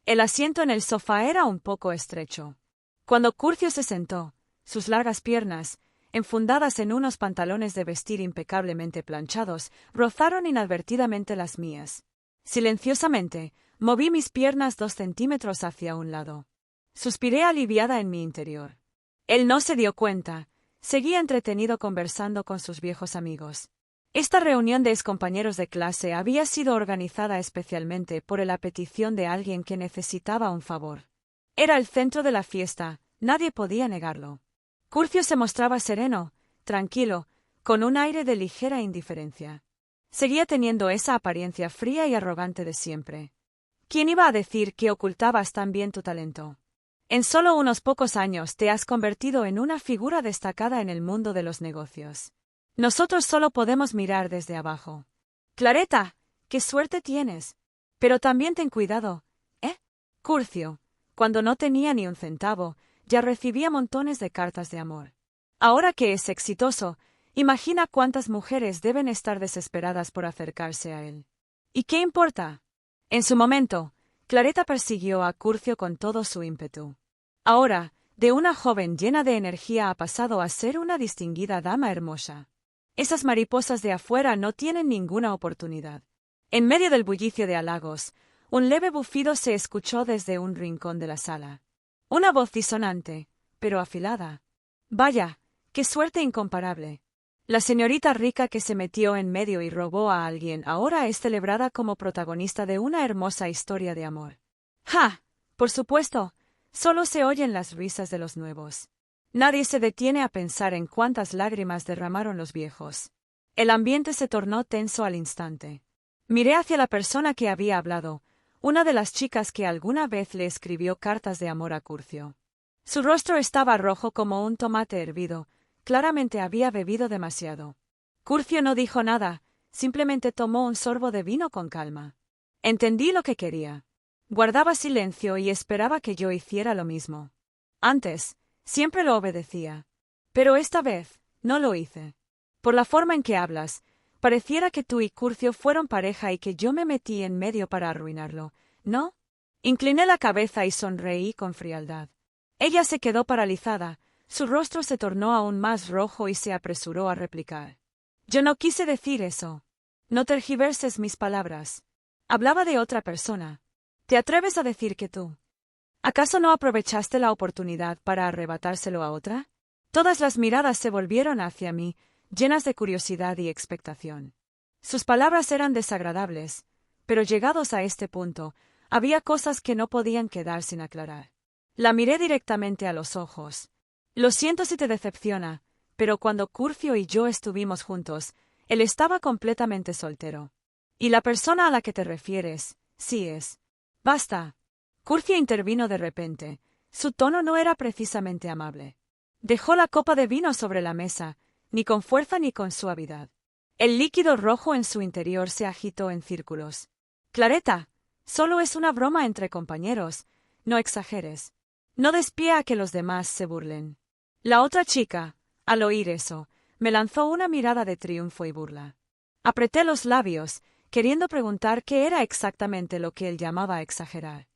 El asiento en el sofá era un poco estrecho. Cuando Curcio se sentó, sus largas piernas, enfundadas en unos pantalones de vestir impecablemente planchados, rozaron inadvertidamente las mías. Silenciosamente, moví mis piernas 2 centímetros hacia un lado. Suspiré aliviada en mi interior. Él no se dio cuenta. Seguía entretenido conversando con sus viejos amigos. Esta reunión de excompañeros de clase había sido organizada especialmente por la petición de alguien que necesitaba un favor. Era el centro de la fiesta, nadie podía negarlo. Curcio se mostraba sereno, tranquilo, con un aire de ligera indiferencia. Seguía teniendo esa apariencia fría y arrogante de siempre. ¿Quién iba a decir que ocultabas tan bien tu talento? En solo unos pocos años te has convertido en una figura destacada en el mundo de los negocios. Nosotros solo podemos mirar desde abajo. Claretta, qué suerte tienes. Pero también ten cuidado, ¿eh? Curcio, cuando no tenía ni un centavo, ya recibía montones de cartas de amor. Ahora que es exitoso, imagina cuántas mujeres deben estar desesperadas por acercarse a él. ¿Y qué importa? En su momento, Claretta persiguió a Curcio con todo su ímpetu. Ahora, de una joven llena de energía ha pasado a ser una distinguida dama hermosa. Esas mariposas de afuera no tienen ninguna oportunidad. En medio del bullicio de halagos, un leve bufido se escuchó desde un rincón de la sala. Una voz disonante, pero afilada. Vaya, qué suerte incomparable. La señorita rica que se metió en medio y robó a alguien ahora es celebrada como protagonista de una hermosa historia de amor. ¡Ja! Por supuesto, solo se oyen las risas de los nuevos. Nadie se detiene a pensar en cuántas lágrimas derramaron los viejos. El ambiente se tornó tenso al instante. Miré hacia la persona que había hablado, una de las chicas que alguna vez le escribió cartas de amor a Curcio. Su rostro estaba rojo como un tomate hervido, claramente había bebido demasiado. Curcio no dijo nada, simplemente tomó un sorbo de vino con calma. Entendí lo que quería. Guardaba silencio y esperaba que yo hiciera lo mismo. Antes, siempre lo obedecía. Pero esta vez, no lo hice. Por la forma en que hablas, pareciera que tú y Curcio fueron pareja y que yo me metí en medio para arruinarlo, ¿no? Incliné la cabeza y sonreí con frialdad. Ella se quedó paralizada, su rostro se tornó aún más rojo y se apresuró a replicar. Yo no quise decir eso. No tergiverses mis palabras. Hablaba de otra persona. ¿Te atreves a decir que tú? ¿Acaso no aprovechaste la oportunidad para arrebatárselo a otra? Todas las miradas se volvieron hacia mí, llenas de curiosidad y expectación. Sus palabras eran desagradables, pero llegados a este punto, había cosas que no podían quedar sin aclarar. La miré directamente a los ojos. Lo siento si te decepciona, pero cuando Curcio y yo estuvimos juntos, él estaba completamente soltero. Y la persona a la que te refieres, sí es. Basta. Curcio intervino de repente. Su tono no era precisamente amable. Dejó la copa de vino sobre la mesa, ni con fuerza ni con suavidad. El líquido rojo en su interior se agitó en círculos. Claretta, solo es una broma entre compañeros, no exageres. No des pie a que los demás se burlen. La otra chica, al oír eso, me lanzó una mirada de triunfo y burla. Apreté los labios, queriendo preguntar qué era exactamente lo que él llamaba exagerar.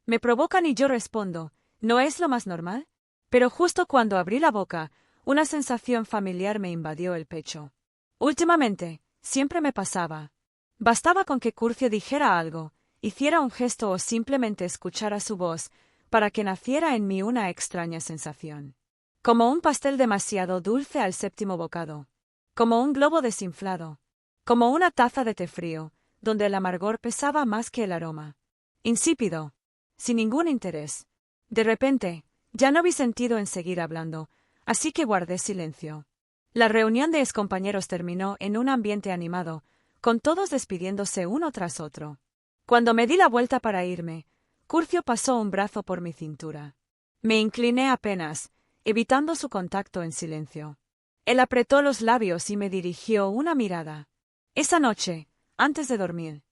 Me provocan y yo respondo, ¿no es lo más normal? Pero justo cuando abrí la boca, una sensación familiar me invadió el pecho. Últimamente, siempre me pasaba. Bastaba con que Curcio dijera algo, hiciera un gesto o simplemente escuchara su voz, para que naciera en mí una extraña sensación. Como un pastel demasiado dulce al séptimo bocado. Como un globo desinflado. Como una taza de té frío, donde el amargor pesaba más que el aroma. Insípido. Sin ningún interés. De repente, ya no vi sentido en seguir hablando, así que guardé silencio. La reunión de excompañeros terminó en un ambiente animado, con todos despidiéndose uno tras otro. Cuando me di la vuelta para irme, Curcio pasó un brazo por mi cintura. Me incliné apenas, evitando su contacto en silencio. Él apretó los labios y me dirigió una mirada. Esa noche, antes de dormir,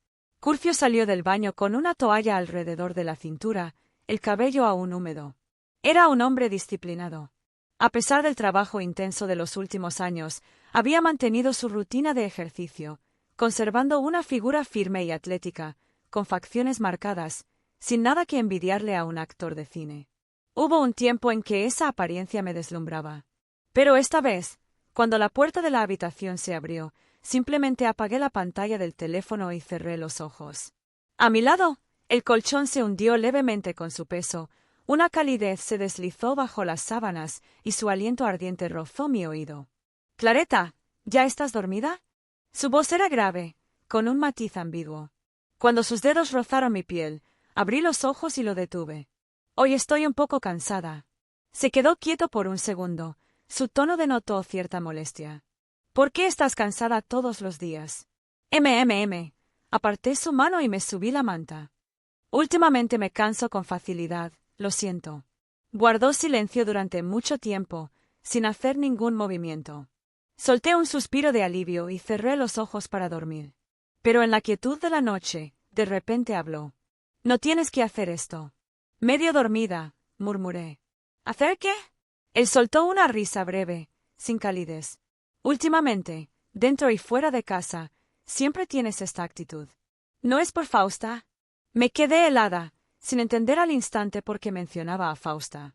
Curcio salió del baño con una toalla alrededor de la cintura, el cabello aún húmedo. Era un hombre disciplinado. A pesar del trabajo intenso de los últimos años, había mantenido su rutina de ejercicio, conservando una figura firme y atlética, con facciones marcadas, sin nada que envidiarle a un actor de cine. Hubo un tiempo en que esa apariencia me deslumbraba. Pero esta vez, cuando la puerta de la habitación se abrió, simplemente apagué la pantalla del teléfono y cerré los ojos. A mi lado, el colchón se hundió levemente con su peso, una calidez se deslizó bajo las sábanas y su aliento ardiente rozó mi oído. —Claretta, ¿ya estás dormida? Su voz era grave, con un matiz ambiguo. Cuando sus dedos rozaron mi piel, abrí los ojos y lo detuve. —Hoy estoy un poco cansada. Se quedó quieto por un segundo. Su tono denotó cierta molestia. —¿Por qué estás cansada todos los días? Aparté su mano y me subí la manta. Últimamente me canso con facilidad, lo siento. Guardó silencio durante mucho tiempo, sin hacer ningún movimiento. Solté un suspiro de alivio y cerré los ojos para dormir. Pero en la quietud de la noche, de repente habló. —No tienes que hacer esto. Medio dormida, murmuré. —¿Hacer qué? Él soltó una risa breve, sin calidez. Últimamente, dentro y fuera de casa, siempre tienes esta actitud. ¿No es por Fausta? Me quedé helada, sin entender al instante por qué mencionaba a Fausta.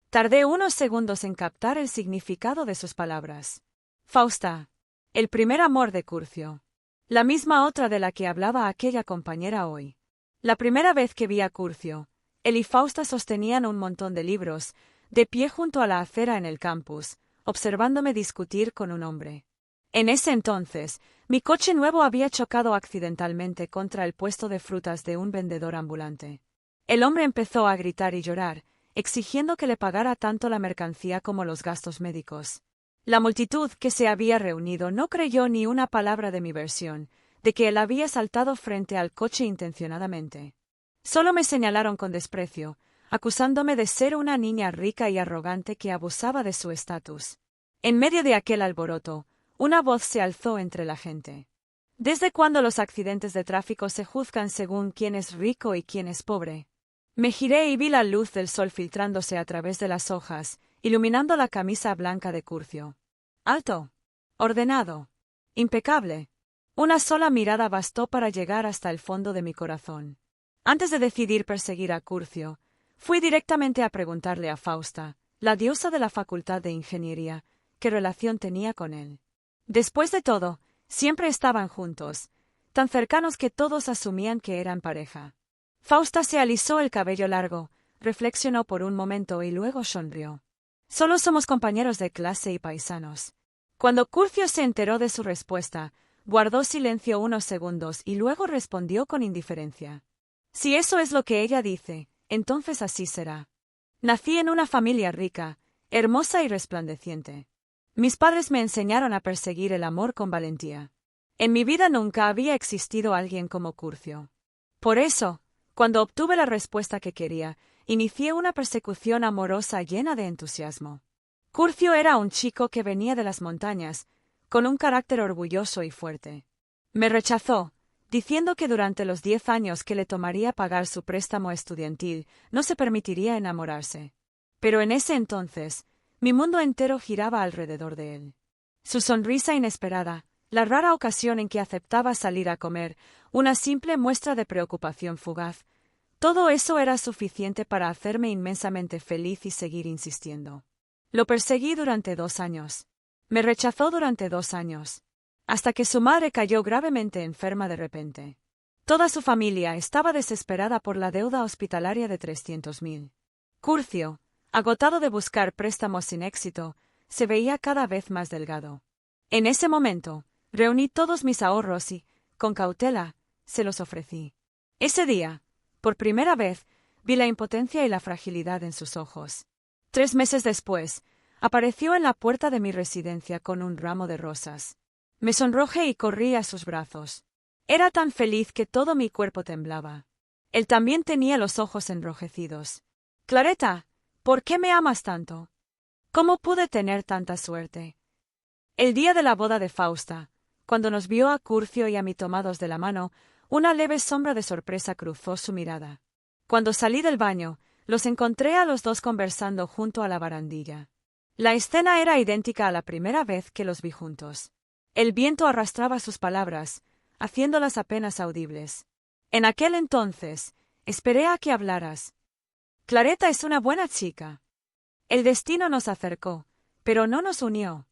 Tardé unos segundos en captar el significado de sus palabras. Fausta, el primer amor de Curcio. La misma otra de la que hablaba aquella compañera hoy. La primera vez que vi a Curcio, él y Fausta sostenían un montón de libros, de pie junto a la acera en el campus, observándome discutir con un hombre. En ese entonces, mi coche nuevo había chocado accidentalmente contra el puesto de frutas de un vendedor ambulante. El hombre empezó a gritar y llorar, exigiendo que le pagara tanto la mercancía como los gastos médicos. La multitud que se había reunido no creyó ni una palabra de mi versión, de que él había saltado frente al coche intencionadamente. Solo me señalaron con desprecio, acusándome de ser una niña rica y arrogante que abusaba de su estatus. En medio de aquel alboroto, una voz se alzó entre la gente. ¿Desde cuándo los accidentes de tráfico se juzgan según quién es rico y quién es pobre? Me giré y vi la luz del sol filtrándose a través de las hojas, iluminando la camisa blanca de Curcio. Alto, ordenado, impecable. Una sola mirada bastó para llegar hasta el fondo de mi corazón. Antes de decidir perseguir a Curcio, fui directamente a preguntarle a Fausta, la diosa de la Facultad de Ingeniería, qué relación tenía con él. Después de todo, siempre estaban juntos, tan cercanos que todos asumían que eran pareja. Fausta se alisó el cabello largo, reflexionó por un momento y luego sonrió. Solo somos compañeros de clase y paisanos. Cuando Curcio se enteró de su respuesta, guardó silencio unos segundos y luego respondió con indiferencia. Si eso es lo que ella dice, entonces así será. Nací en una familia rica, hermosa y resplandeciente. Mis padres me enseñaron a perseguir el amor con valentía. En mi vida nunca había existido alguien como Curcio. Por eso, cuando obtuve la respuesta que quería, inicié una persecución amorosa llena de entusiasmo. Curcio era un chico que venía de las montañas, con un carácter orgulloso y fuerte. Me rechazó, diciendo que durante los 10 años que le tomaría pagar su préstamo estudiantil, no se permitiría enamorarse. Pero en ese entonces, mi mundo entero giraba alrededor de él. Su sonrisa inesperada, la rara ocasión en que aceptaba salir a comer, una simple muestra de preocupación fugaz, todo eso era suficiente para hacerme inmensamente feliz y seguir insistiendo. Lo perseguí durante 2 años. Me rechazó durante 2 años. Hasta que su madre cayó gravemente enferma de repente. Toda su familia estaba desesperada por la deuda hospitalaria de 300.000. Curcio, agotado de buscar préstamos sin éxito, se veía cada vez más delgado. En ese momento, reuní todos mis ahorros y, con cautela, se los ofrecí. Ese día, por primera vez, vi la impotencia y la fragilidad en sus ojos. 3 meses después, apareció en la puerta de mi residencia con un ramo de rosas. Me sonrojé y corrí a sus brazos. Era tan feliz que todo mi cuerpo temblaba. Él también tenía los ojos enrojecidos. —Claretta, ¿por qué me amas tanto? ¿Cómo pude tener tanta suerte? El día de la boda de Fausta, cuando nos vio a Curcio y a mí tomados de la mano, una leve sombra de sorpresa cruzó su mirada. Cuando salí del baño, los encontré a los dos conversando junto a la barandilla. La escena era idéntica a la primera vez que los vi juntos. El viento arrastraba sus palabras, haciéndolas apenas audibles. En aquel entonces, Esperé a que hablaras. Claretta es una buena chica. El destino nos acercó, pero no nos unió.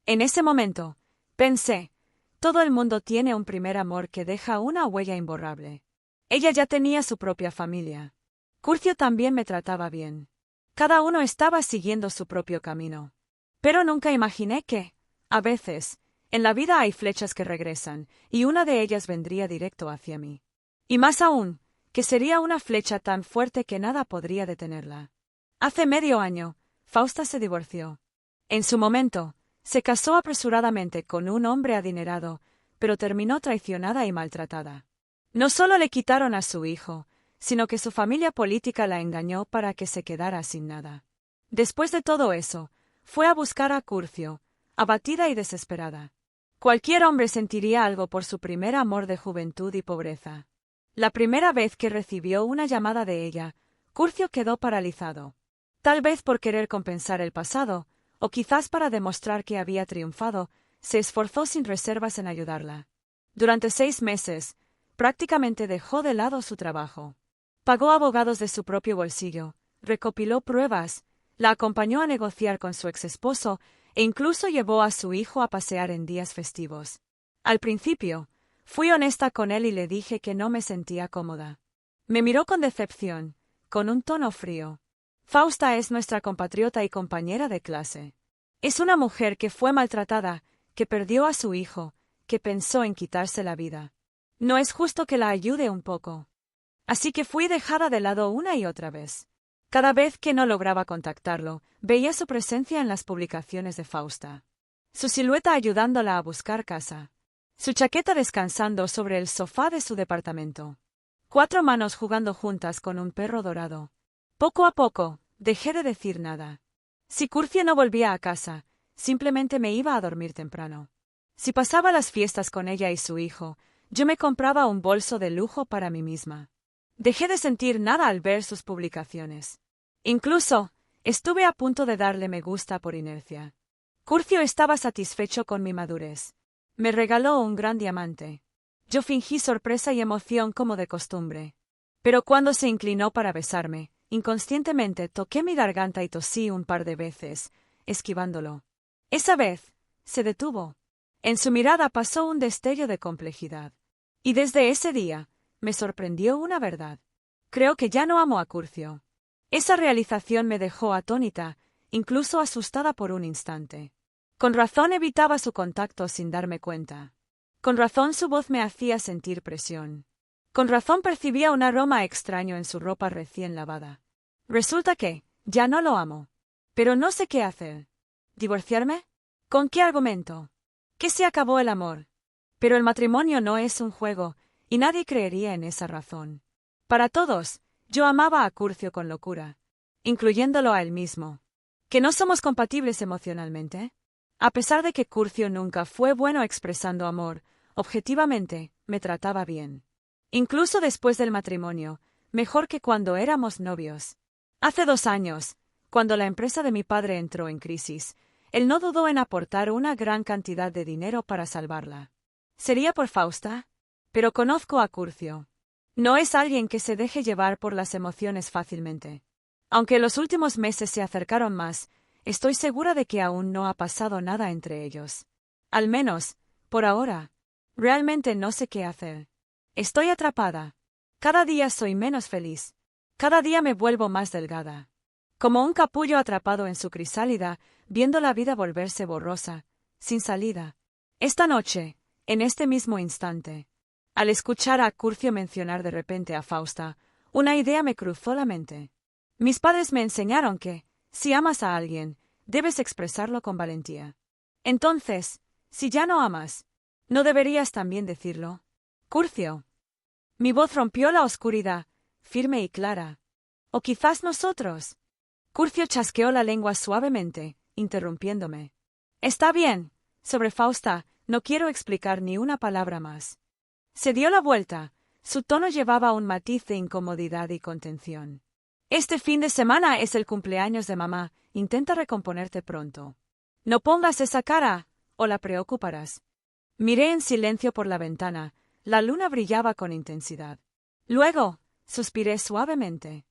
En ese momento, pensé, todo el mundo tiene un primer amor que deja una huella imborrable. Ella ya tenía su propia familia. Curcio también me trataba bien. Cada uno estaba siguiendo su propio camino. Pero nunca imaginé que, a veces, en la vida hay flechas que regresan, y una de ellas vendría directo hacia mí. Y más aún, que sería una flecha tan fuerte que nada podría detenerla. Hace medio año, Fausta se divorció. En su momento, se casó apresuradamente con un hombre adinerado, pero terminó traicionada y maltratada. No solo le quitaron a su hijo, sino que su familia política la engañó para que se quedara sin nada. Después de todo eso, fue a buscar a Curcio, abatida y desesperada. Cualquier hombre sentiría algo por su primer amor de juventud y pobreza. La primera vez que recibió una llamada de ella, Curcio quedó paralizado. Tal vez por querer compensar el pasado, o quizás para demostrar que había triunfado, se esforzó sin reservas en ayudarla. Durante 6 meses, prácticamente dejó de lado su trabajo. Pagó abogados de su propio bolsillo, recopiló pruebas, la acompañó a negociar con su exesposo e incluso llevó a su hijo a pasear en días festivos. Al principio, fui honesta con él y le dije que no me sentía cómoda. Me miró con decepción, con un tono frío. Fausta es nuestra compatriota y compañera de clase. Es una mujer que fue maltratada, que perdió a su hijo, que pensó en quitarse la vida. No es justo que la ayude un poco. Así que fui dejada de lado una y otra vez. Cada vez que no lograba contactarlo, veía su presencia en las publicaciones de Fausta. Su silueta ayudándola a buscar casa. Su chaqueta descansando sobre el sofá de su departamento. 4 manos jugando juntas con un perro dorado. Poco a poco, dejé de decir nada. Si Curcio no volvía a casa, simplemente me iba a dormir temprano. Si pasaba las fiestas con ella y su hijo, yo me compraba un bolso de lujo para mí misma. Dejé de sentir nada al ver sus publicaciones. Incluso, estuve a punto de darle me gusta por inercia. Curcio estaba satisfecho con mi madurez. Me regaló un gran diamante. Yo fingí sorpresa y emoción como de costumbre. Pero cuando se inclinó para besarme, inconscientemente toqué mi garganta y tosí un par de veces, esquivándolo. Esa vez, se detuvo. En su mirada pasó un destello de complejidad. Y desde ese día, me sorprendió una verdad. Creo que ya no amo a Curcio. Esa realización me dejó atónita, incluso asustada por un instante. Con razón evitaba su contacto sin darme cuenta. Con razón su voz me hacía sentir presión. Con razón percibía un aroma extraño en su ropa recién lavada. Resulta que, ya no lo amo. Pero no sé qué hacer. ¿Divorciarme? ¿Con qué argumento? ¿Que se acabó el amor? Pero el matrimonio no es un juego, y nadie creería en esa razón. Para todos, yo amaba a Curcio con locura, incluyéndolo a él mismo. ¿Que no somos compatibles emocionalmente? A pesar de que Curcio nunca fue bueno expresando amor, objetivamente, me trataba bien. Incluso después del matrimonio, mejor que cuando éramos novios. Hace 2 años, cuando la empresa de mi padre entró en crisis, él no dudó en aportar una gran cantidad de dinero para salvarla. ¿Sería por Fausta? Pero conozco a Curcio. No es alguien que se deje llevar por las emociones fácilmente. Aunque los últimos meses se acercaron más, estoy segura de que aún no ha pasado nada entre ellos. Al menos, por ahora. Realmente no sé qué hacer. Estoy atrapada. Cada día soy menos feliz. Cada día me vuelvo más delgada. Como un capullo atrapado en su crisálida, viendo la vida volverse borrosa, sin salida. Esta noche, en este mismo instante, al escuchar a Curcio mencionar de repente a Fausta, una idea me cruzó la mente. Mis padres me enseñaron que, si amas a alguien, debes expresarlo con valentía. Entonces, si ya no amas, ¿no deberías también decirlo? Curcio. Mi voz rompió la oscuridad, firme y clara. O quizás nosotros. Curcio chasqueó la lengua suavemente, interrumpiéndome. Está bien, sobre Fausta, no quiero explicar ni una palabra más. Se dio la vuelta, su tono llevaba un matiz de incomodidad y contención. Este fin de semana es el cumpleaños de mamá, intenta recomponerte pronto. No pongas esa cara, o la preocuparás. Miré en silencio por la ventana, la luna brillaba con intensidad. Luego, Suspiré suavemente.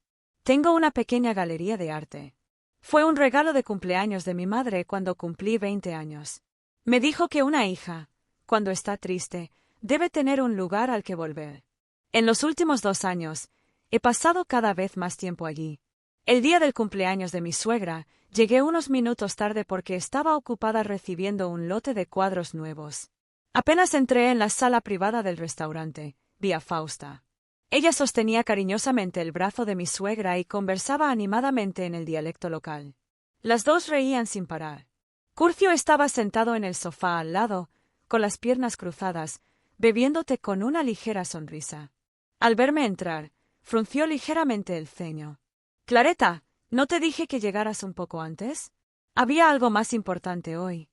Tengo una pequeña galería de arte. Fue un regalo de cumpleaños de mi madre cuando cumplí 20 años. Me dijo que una hija, cuando está triste, debe tener un lugar al que volver. En los últimos 2 años, he pasado cada vez más tiempo allí. El día del cumpleaños de mi suegra, llegué unos minutos tarde porque estaba ocupada recibiendo un lote de cuadros nuevos. Apenas entré en la sala privada del restaurante, vi a Fausta. Ella sostenía cariñosamente el brazo de mi suegra y conversaba animadamente en el dialecto local. Las dos reían sin parar. Curcio estaba sentado en el sofá al lado, con las piernas cruzadas, bebiendo té con una ligera sonrisa. Al verme entrar, frunció ligeramente el ceño. «Clareta, ¿no te dije que llegaras un poco antes? Había algo más importante hoy».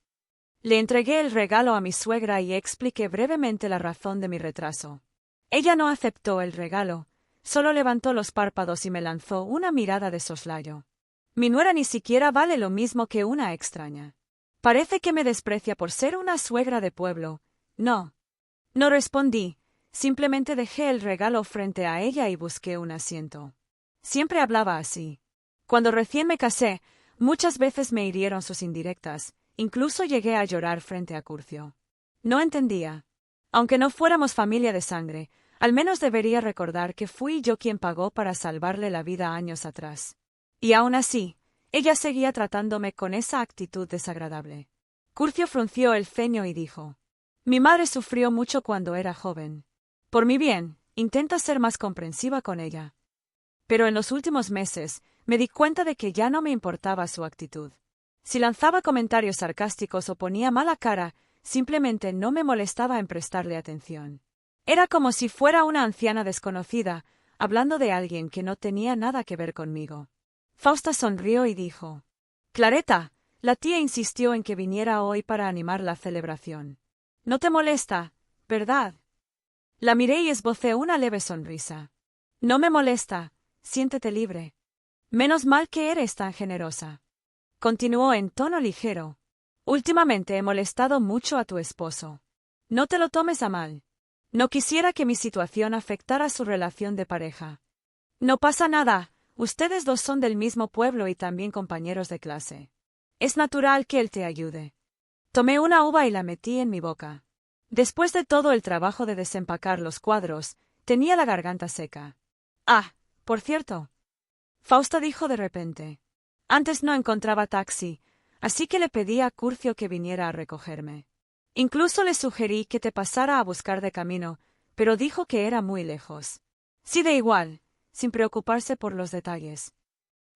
Le entregué el regalo a mi suegra y expliqué brevemente la razón de mi retraso. Ella no aceptó el regalo, solo levantó los párpados y me lanzó una mirada de soslayo. Mi nuera ni siquiera vale lo mismo que una extraña. Parece que me desprecia por ser una suegra de pueblo. No. No respondí, simplemente dejé el regalo frente a ella y busqué un asiento. Siempre hablaba así. Cuando recién me casé, muchas veces me hirieron sus indirectas, incluso llegué a llorar frente a Curcio. No entendía. Aunque no fuéramos familia de sangre, al menos debería recordar que fui yo quien pagó para salvarle la vida años atrás. Y aún así, ella seguía tratándome con esa actitud desagradable. Curcio frunció el ceño y dijo: «Mi madre sufrió mucho cuando era joven. Por mi bien, intenta ser más comprensiva con ella». Pero en los últimos meses, me di cuenta de que ya no me importaba su actitud. Si lanzaba comentarios sarcásticos o ponía mala cara, simplemente no me molestaba en prestarle atención. Era como si fuera una anciana desconocida, hablando de alguien que no tenía nada que ver conmigo. Fausta sonrió y dijo: «Clareta, la tía insistió en que viniera hoy para animar la celebración. No te molesta, ¿verdad?» La miré y esbocé una leve sonrisa. «No me molesta, siéntete libre. Menos mal que eres tan generosa». Continuó en tono ligero: «Últimamente he molestado mucho a tu esposo. No te lo tomes a mal. No quisiera que mi situación afectara su relación de pareja. No pasa nada, ustedes dos son del mismo pueblo y también compañeros de clase. Es natural que él te ayude». Tomé una uva y la metí en mi boca. Después de todo el trabajo de desempacar los cuadros, tenía la garganta seca. «Ah, por cierto», Fausta dijo de repente. «Antes no encontraba taxi, así que le pedí a Curcio que viniera a recogerme. Incluso le sugerí que te pasara a buscar de camino, pero dijo que era muy lejos. Sí, da igual, sin preocuparse por los detalles».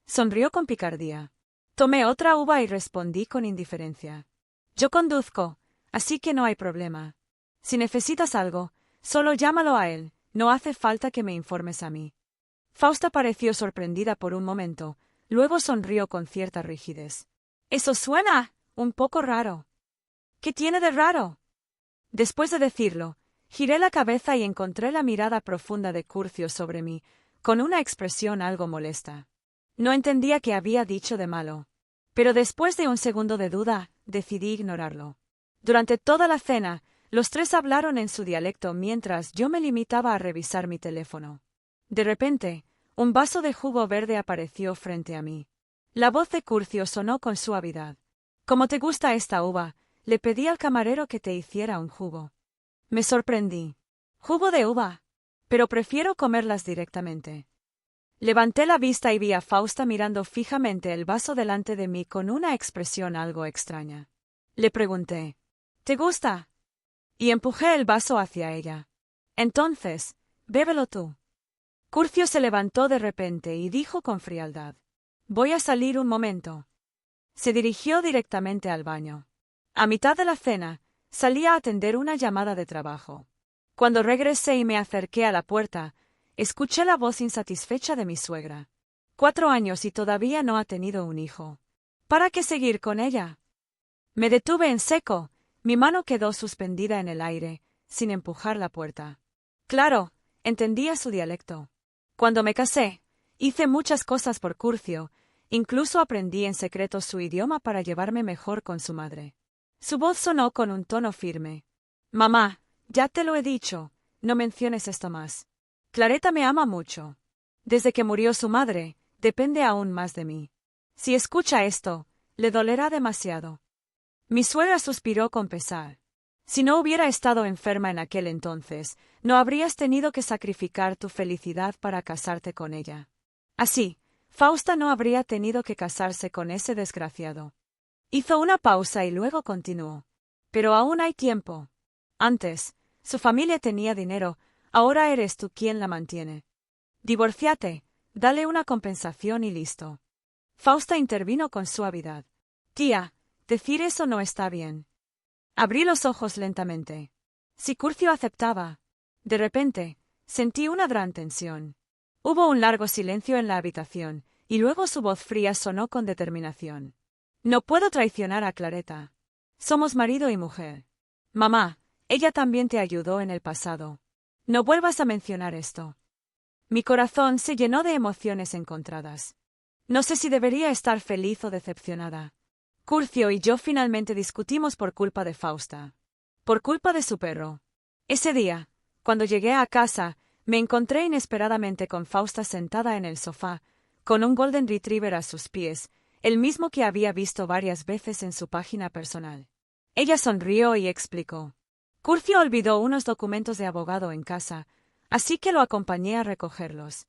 Sonrió con picardía. Tomé otra uva y respondí con indiferencia. «Yo conduzco, así que no hay problema. Si necesitas algo, solo llámalo a él, no hace falta que me informes a mí». Fausta pareció sorprendida por un momento, luego sonrió con cierta rigidez. «Eso suena un poco raro». «¿Qué tiene de raro?». Después de decirlo, giré la cabeza y encontré la mirada profunda de Curcio sobre mí, con una expresión algo molesta. No entendía qué había dicho de malo. Pero después de un segundo de duda, decidí ignorarlo. Durante toda la cena, los tres hablaron en su dialecto mientras yo me limitaba a revisar mi teléfono. De repente, un vaso de jugo verde apareció frente a mí. La voz de Curcio sonó con suavidad. «¿Cómo te gusta esta uva? Le pedí al camarero que te hiciera un jugo». Me sorprendí. «¿Jugo de uva? Pero prefiero comerlas directamente». Levanté la vista y vi a Fausta mirando fijamente el vaso delante de mí con una expresión algo extraña. Le pregunté: «¿Te gusta?». Y empujé el vaso hacia ella. «Entonces, bébelo tú». Curcio se levantó de repente y dijo con frialdad: «Voy a salir un momento». Se dirigió directamente al baño. A mitad de la cena, salí a atender una llamada de trabajo. Cuando regresé y me acerqué a la puerta, escuché la voz insatisfecha de mi suegra. 4 años y todavía no ha tenido un hijo. ¿Para qué seguir con ella? Me detuve en seco, mi mano quedó suspendida en el aire, sin empujar la puerta. Claro, entendía su dialecto. Cuando me casé, hice muchas cosas por Curcio, incluso aprendí en secreto su idioma para llevarme mejor con su madre. Su voz sonó con un tono firme. «Mamá, ya te lo he dicho, no menciones esto más». Claretta me ama mucho. Desde que murió su madre, depende aún más de mí. Si escucha esto, le dolerá demasiado. Mi suegra suspiró con pesar. Si no hubiera estado enferma en aquel entonces, no habrías tenido que sacrificar tu felicidad para casarte con ella. Así, Fausta no habría tenido que casarse con ese desgraciado. Hizo una pausa y luego continuó. Pero aún hay tiempo. Antes, su familia tenía dinero, ahora eres tú quien la mantiene. Divorciate, dale una compensación y listo. Fausta intervino con suavidad. Tía, decir eso no está bien. Abrí los ojos lentamente. Si Curcio aceptaba. De repente, sentí una gran tensión. Hubo un largo silencio en la habitación, y luego su voz fría sonó con determinación. No puedo traicionar a Claretta. Somos marido y mujer. Mamá, ella también te ayudó en el pasado. No vuelvas a mencionar esto. Mi corazón se llenó de emociones encontradas. No sé si debería estar feliz o decepcionada. Curcio y yo finalmente discutimos por culpa de Fausta. Por culpa de su perro. Ese día, cuando llegué a casa, me encontré inesperadamente con Fausta sentada en el sofá, con un Golden Retriever a sus pies, el mismo que había visto varias veces en su página personal. Ella sonrió y explicó. Curcio olvidó unos documentos de abogado en casa, así que lo acompañé a recogerlos.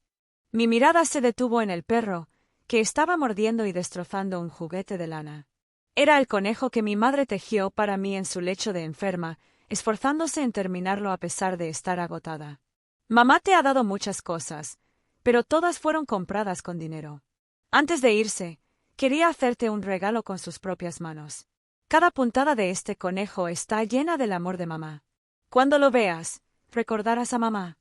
Mi mirada se detuvo en el perro, que estaba mordiendo y destrozando un juguete de lana. Era el conejo que mi madre tejió para mí en su lecho de enferma, esforzándose en terminarlo a pesar de estar agotada. Mamá te ha dado muchas cosas, pero todas fueron compradas con dinero. Antes de irse, quería hacerte un regalo con sus propias manos. Cada puntada de este conejo está llena del amor de mamá. Cuando lo veas, recordarás a mamá.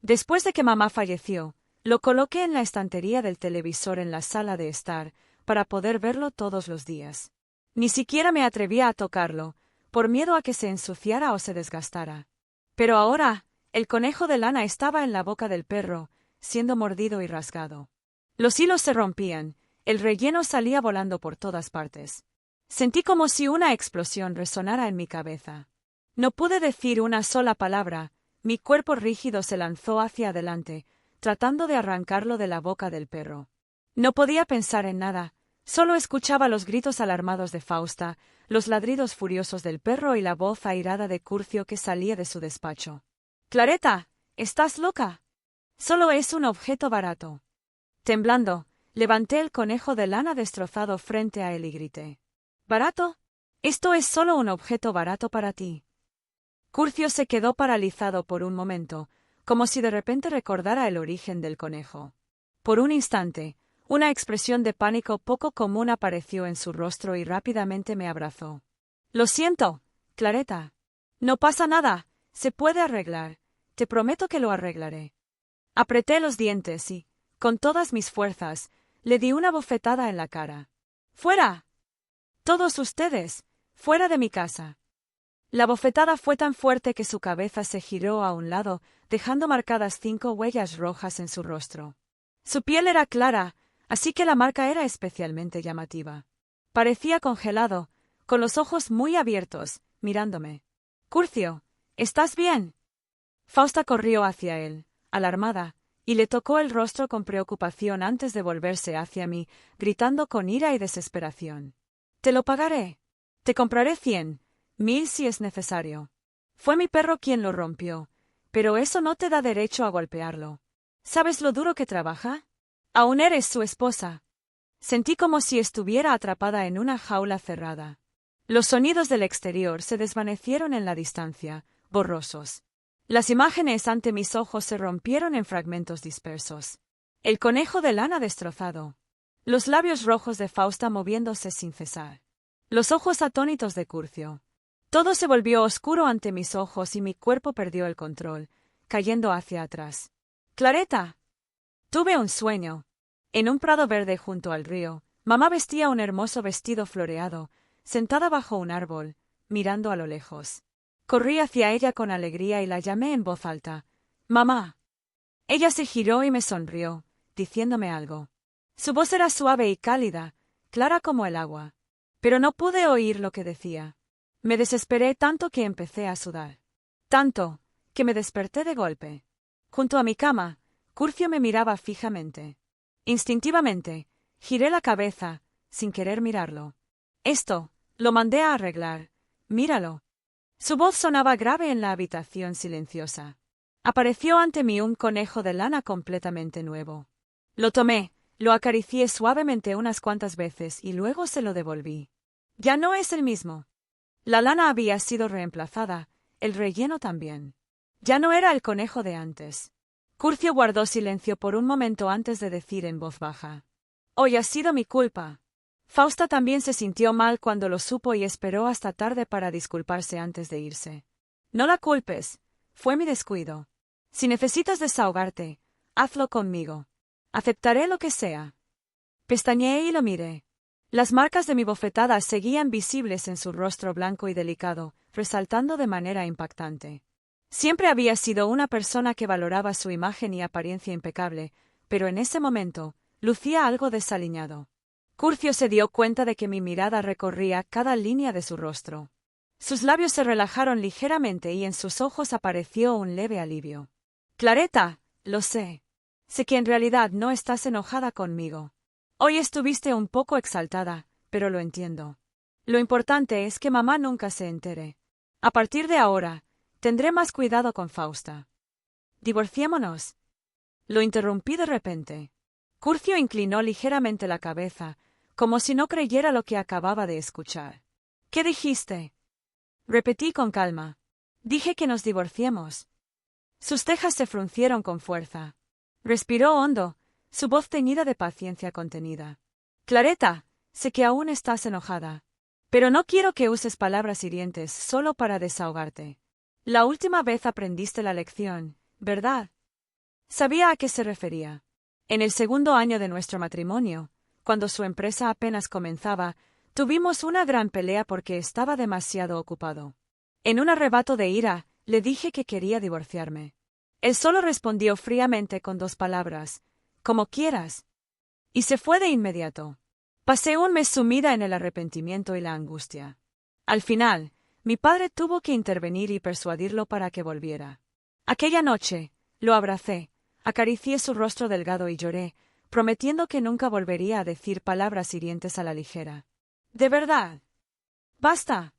Después de que mamá falleció, lo coloqué en la estantería del televisor en la sala de estar, para poder verlo todos los días. Ni siquiera me atrevía a tocarlo, por miedo a que se ensuciara o se desgastara. Pero ahora, el conejo de lana estaba en la boca del perro, siendo mordido y rasgado. Los hilos se rompían, el relleno salía volando por todas partes. Sentí como si una explosión resonara en mi cabeza. No pude decir una sola palabra, mi cuerpo rígido se lanzó hacia adelante, tratando de arrancarlo de la boca del perro. No podía pensar en nada, solo escuchaba los gritos alarmados de Fausta, los ladridos furiosos del perro y la voz airada de Curcio que salía de su despacho. —Claretta, ¿estás loca? Solo es un objeto barato. Temblando, levanté el conejo de lana destrozado frente a él y grité. —¿Barato? Esto es solo un objeto barato para ti. Curcio se quedó paralizado por un momento, como si de repente recordara el origen del conejo. Por un instante, una expresión de pánico poco común apareció en su rostro y rápidamente me abrazó. —Lo siento, Claretta. No pasa nada, se puede arreglar, te prometo que lo arreglaré. Apreté los dientes y, con todas mis fuerzas, le di una bofetada en la cara. —¡Fuera! Todos ustedes, fuera de mi casa. La bofetada fue tan fuerte que su cabeza se giró a un lado, dejando marcadas 5 huellas rojas en su rostro. Su piel era clara, así que la marca era especialmente llamativa. Parecía congelado, con los ojos muy abiertos, mirándome. —Curcio, ¿estás bien? Fausta corrió hacia él, alarmada, y le tocó el rostro con preocupación antes de volverse hacia mí, gritando con ira y desesperación. —Te lo pagaré. Te compraré 100, 1000 si es necesario. Fue mi perro quien lo rompió, pero eso no te da derecho a golpearlo. ¿Sabes lo duro que trabaja? Aún eres su esposa. Sentí como si estuviera atrapada en una jaula cerrada. Los sonidos del exterior se desvanecieron en la distancia, borrosos. Las imágenes ante mis ojos se rompieron en fragmentos dispersos. El conejo de lana destrozado. Los labios rojos de Fausta moviéndose sin cesar. Los ojos atónitos de Curcio. Todo se volvió oscuro ante mis ojos y mi cuerpo perdió el control, cayendo hacia atrás. —Claretta. Tuve un sueño. En un prado verde junto al río, mamá vestía un hermoso vestido floreado, sentada bajo un árbol, mirando a lo lejos. Corrí hacia ella con alegría y la llamé en voz alta. —¡Mamá! Ella se giró y me sonrió, diciéndome algo. Su voz era suave y cálida, clara como el agua. Pero no pude oír lo que decía. Me desesperé tanto que empecé a sudar. Tanto, que me desperté de golpe. Junto a mi cama, Curcio me miraba fijamente. Instintivamente, giré la cabeza, sin querer mirarlo. Esto, lo mandé a arreglar. Míralo. Su voz sonaba grave en la habitación silenciosa. Apareció ante mí un conejo de lana completamente nuevo. Lo tomé, lo acaricié suavemente unas cuantas veces y luego se lo devolví. Ya no es el mismo. La lana había sido reemplazada, el relleno también. Ya no era el conejo de antes. Curcio guardó silencio por un momento antes de decir en voz baja: «Hoy ha sido mi culpa». Fausta también se sintió mal cuando lo supo y esperó hasta tarde para disculparse antes de irse. «No la culpes. Fue mi descuido. Si necesitas desahogarte, hazlo conmigo. Aceptaré lo que sea». Pestañeé y lo miré. Las marcas de mi bofetada seguían visibles en su rostro blanco y delicado, resaltando de manera impactante. Siempre había sido una persona que valoraba su imagen y apariencia impecable, pero en ese momento, lucía algo desaliñado. Curcio se dio cuenta de que mi mirada recorría cada línea de su rostro. Sus labios se relajaron ligeramente y en sus ojos apareció un leve alivio. «Clareta, lo sé. Sé que en realidad no estás enojada conmigo. Hoy estuviste un poco exaltada, pero lo entiendo. Lo importante es que mamá nunca se entere. A partir de ahora, tendré más cuidado con Fausta. Divorciémonos». Lo interrumpí de repente. Curcio inclinó ligeramente la cabeza, como si no creyera lo que acababa de escuchar. «¿Qué dijiste?». Repetí con calma. «Dije que nos divorciemos». Sus cejas se fruncieron con fuerza. Respiró hondo, su voz teñida de paciencia contenida. «Clareta, sé que aún estás enojada. Pero no quiero que uses palabras hirientes solo para desahogarte. La última vez aprendiste la lección, ¿verdad?». Sabía a qué se refería. En el segundo año de nuestro matrimonio, cuando su empresa apenas comenzaba, tuvimos una gran pelea porque estaba demasiado ocupado. En un arrebato de ira, le dije que quería divorciarme. Él solo respondió fríamente con 2 palabras: «Como quieras». Y se fue de inmediato. Pasé un mes sumida en el arrepentimiento y la angustia. Al final, mi padre tuvo que intervenir y persuadirlo para que volviera. Aquella noche, lo abracé, acaricié su rostro delgado y lloré, prometiendo que nunca volvería a decir palabras hirientes a la ligera. «¿De verdad?». «Basta».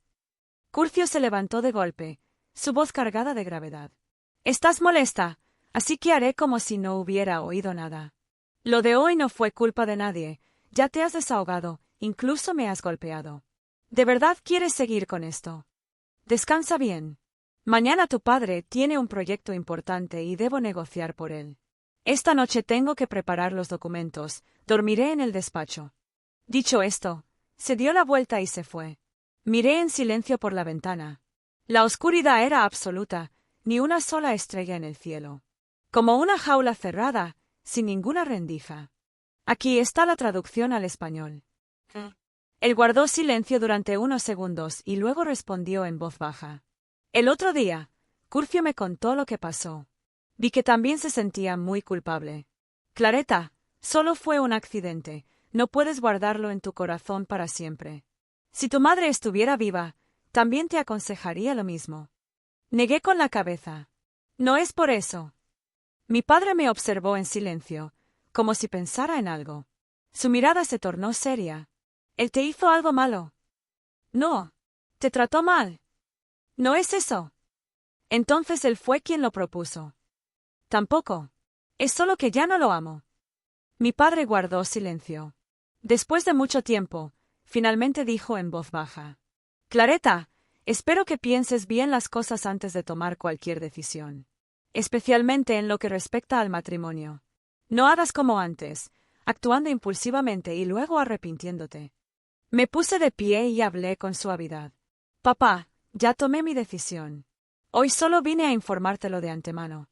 Curcio se levantó de golpe, su voz cargada de gravedad. «Estás molesta, así que haré como si no hubiera oído nada. Lo de hoy no fue culpa de nadie, ya te has desahogado, incluso me has golpeado. ¿De verdad quieres seguir con esto? Descansa bien. Mañana tu padre tiene un proyecto importante y debo negociar por él. Esta noche tengo que preparar los documentos, dormiré en el despacho». Dicho esto, se dio la vuelta y se fue. Miré en silencio por la ventana. La oscuridad era absoluta, ni una sola estrella en el cielo. Como una jaula cerrada, sin ninguna rendija. Aquí está la traducción al español. Él guardó silencio durante unos segundos y luego respondió en voz baja. «El otro día, Curcio me contó lo que pasó. Vi que también se sentía muy culpable. Clareta, solo fue un accidente, no puedes guardarlo en tu corazón para siempre. Si tu madre estuviera viva, también te aconsejaría lo mismo». Negué con la cabeza. «No es por eso». Mi padre me observó en silencio, como si pensara en algo. Su mirada se tornó seria. «¿Él te hizo algo malo?». «No. ¿Te trató mal?». «No es eso». «Entonces él fue quien lo propuso». «Tampoco. Es solo que ya no lo amo». Mi padre guardó silencio. Después de mucho tiempo, finalmente dijo en voz baja: «Clareta, espero que pienses bien las cosas antes de tomar cualquier decisión. Especialmente en lo que respecta al matrimonio. No hagas como antes, actuando impulsivamente y luego arrepintiéndote». Me puse de pie y hablé con suavidad. «Papá, ya tomé mi decisión. Hoy solo vine a informártelo de antemano».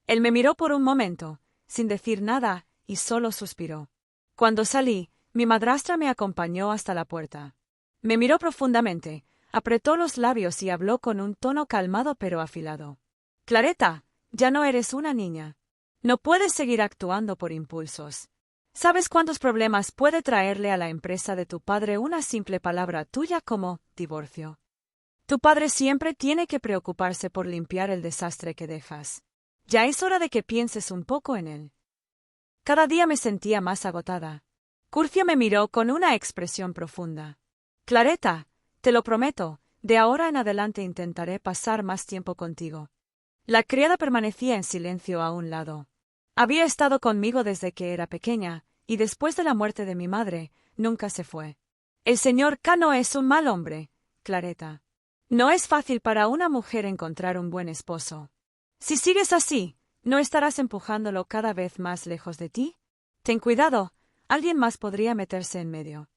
Él me miró por un momento, sin decir nada, y solo suspiró. Cuando salí, mi madrastra me acompañó hasta la puerta. Me miró profundamente, apretó los labios y habló con un tono calmado pero afilado. «Clareta, ya no eres una niña. No puedes seguir actuando por impulsos. ¿Sabes cuántos problemas puede traerle a la empresa de tu padre una simple palabra tuya como divorcio? Tu padre siempre tiene que preocuparse por limpiar el desastre que dejas. Ya es hora de que pienses un poco en él. Cada día me sentía más agotada. Curcio me miró con una expresión profunda. Clareta, te lo prometo, de ahora en adelante intentaré pasar más tiempo contigo. La criada permanecía en silencio a un lado. Había estado conmigo desde que era pequeña, y después de la muerte de mi madre, nunca se fue. El señor K no es un mal hombre, Clareta. No es fácil para una mujer encontrar un buen esposo. Si sigues así, ¿no estarás empujándolo cada vez más lejos de ti? Ten cuidado, alguien más podría meterse en medio.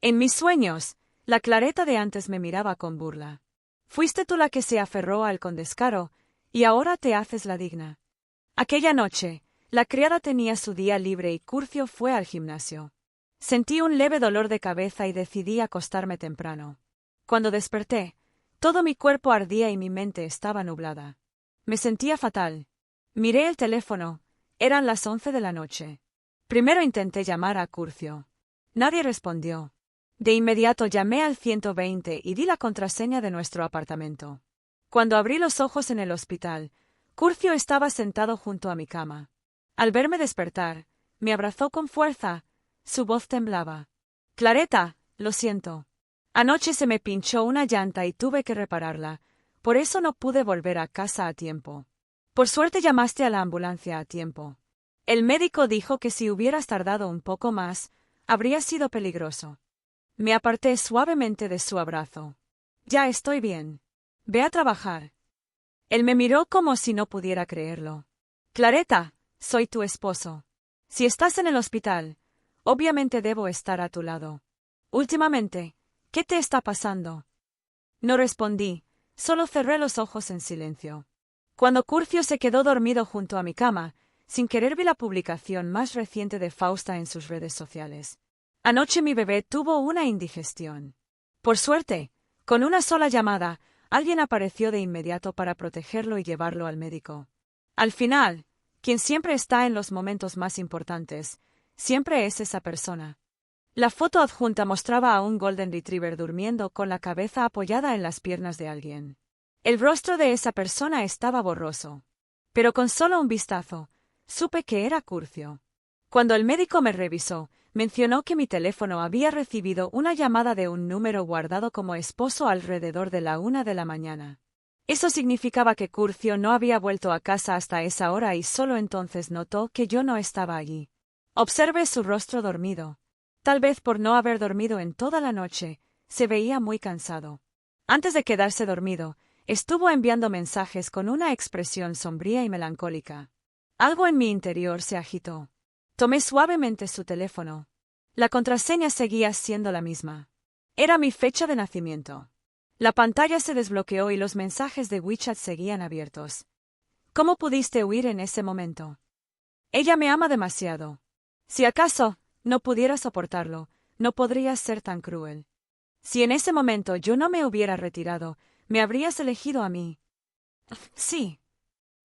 En mis sueños, la Clareta de antes me miraba con burla. Fuiste tú la que se aferró al con descaro, y ahora te haces la digna. Aquella noche, la criada tenía su día libre y Curcio fue al gimnasio. Sentí un leve dolor de cabeza y decidí acostarme temprano. Cuando desperté, todo mi cuerpo ardía y mi mente estaba nublada. Me sentía fatal. Miré el teléfono. Eran las 11 de la noche. Primero intenté llamar a Curcio. Nadie respondió. De inmediato llamé al 120 y di la contraseña de nuestro apartamento. Cuando abrí los ojos en el hospital, Curcio estaba sentado junto a mi cama. Al verme despertar, me abrazó con fuerza. Su voz temblaba. Clareta, lo siento. Anoche se me pinchó una llanta y tuve que repararla. Por eso no pude volver a casa a tiempo. Por suerte llamaste a la ambulancia a tiempo. El médico dijo que si hubieras tardado un poco más, habría sido peligroso. Me aparté suavemente de su abrazo. Ya estoy bien. Ve a trabajar. Él me miró como si no pudiera creerlo. Clareta, soy tu esposo. Si estás en el hospital, obviamente debo estar a tu lado. Últimamente, ¿qué te está pasando? No respondí, solo cerré los ojos en silencio. Cuando Curcio se quedó dormido junto a mi cama, sin querer vi la publicación más reciente de Fausta en sus redes sociales. Anoche mi bebé tuvo una indigestión. Por suerte, con una sola llamada, alguien apareció de inmediato para protegerlo y llevarlo al médico. Al final, quien siempre está en los momentos más importantes, siempre es esa persona. La foto adjunta mostraba a un Golden Retriever durmiendo con la cabeza apoyada en las piernas de alguien. El rostro de esa persona estaba borroso. Pero con solo un vistazo, supe que era Curcio. Cuando el médico me revisó, mencionó que mi teléfono había recibido una llamada de un número guardado como esposo alrededor de la 1 de la mañana. Eso significaba que Curcio no había vuelto a casa hasta esa hora y solo entonces notó que yo no estaba allí. Observé su rostro dormido. Tal vez por no haber dormido en toda la noche, se veía muy cansado. Antes de quedarse dormido, estuvo enviando mensajes con una expresión sombría y melancólica. Algo en mi interior se agitó. Tomé suavemente su teléfono. La contraseña seguía siendo la misma. Era mi fecha de nacimiento. La pantalla se desbloqueó y los mensajes de WeChat seguían abiertos. ¿Cómo pudiste huir en ese momento? Ella me ama demasiado. Si acaso no pudiera soportarlo, no podrías ser tan cruel. Si en ese momento yo no me hubiera retirado, me habrías elegido a mí. Sí.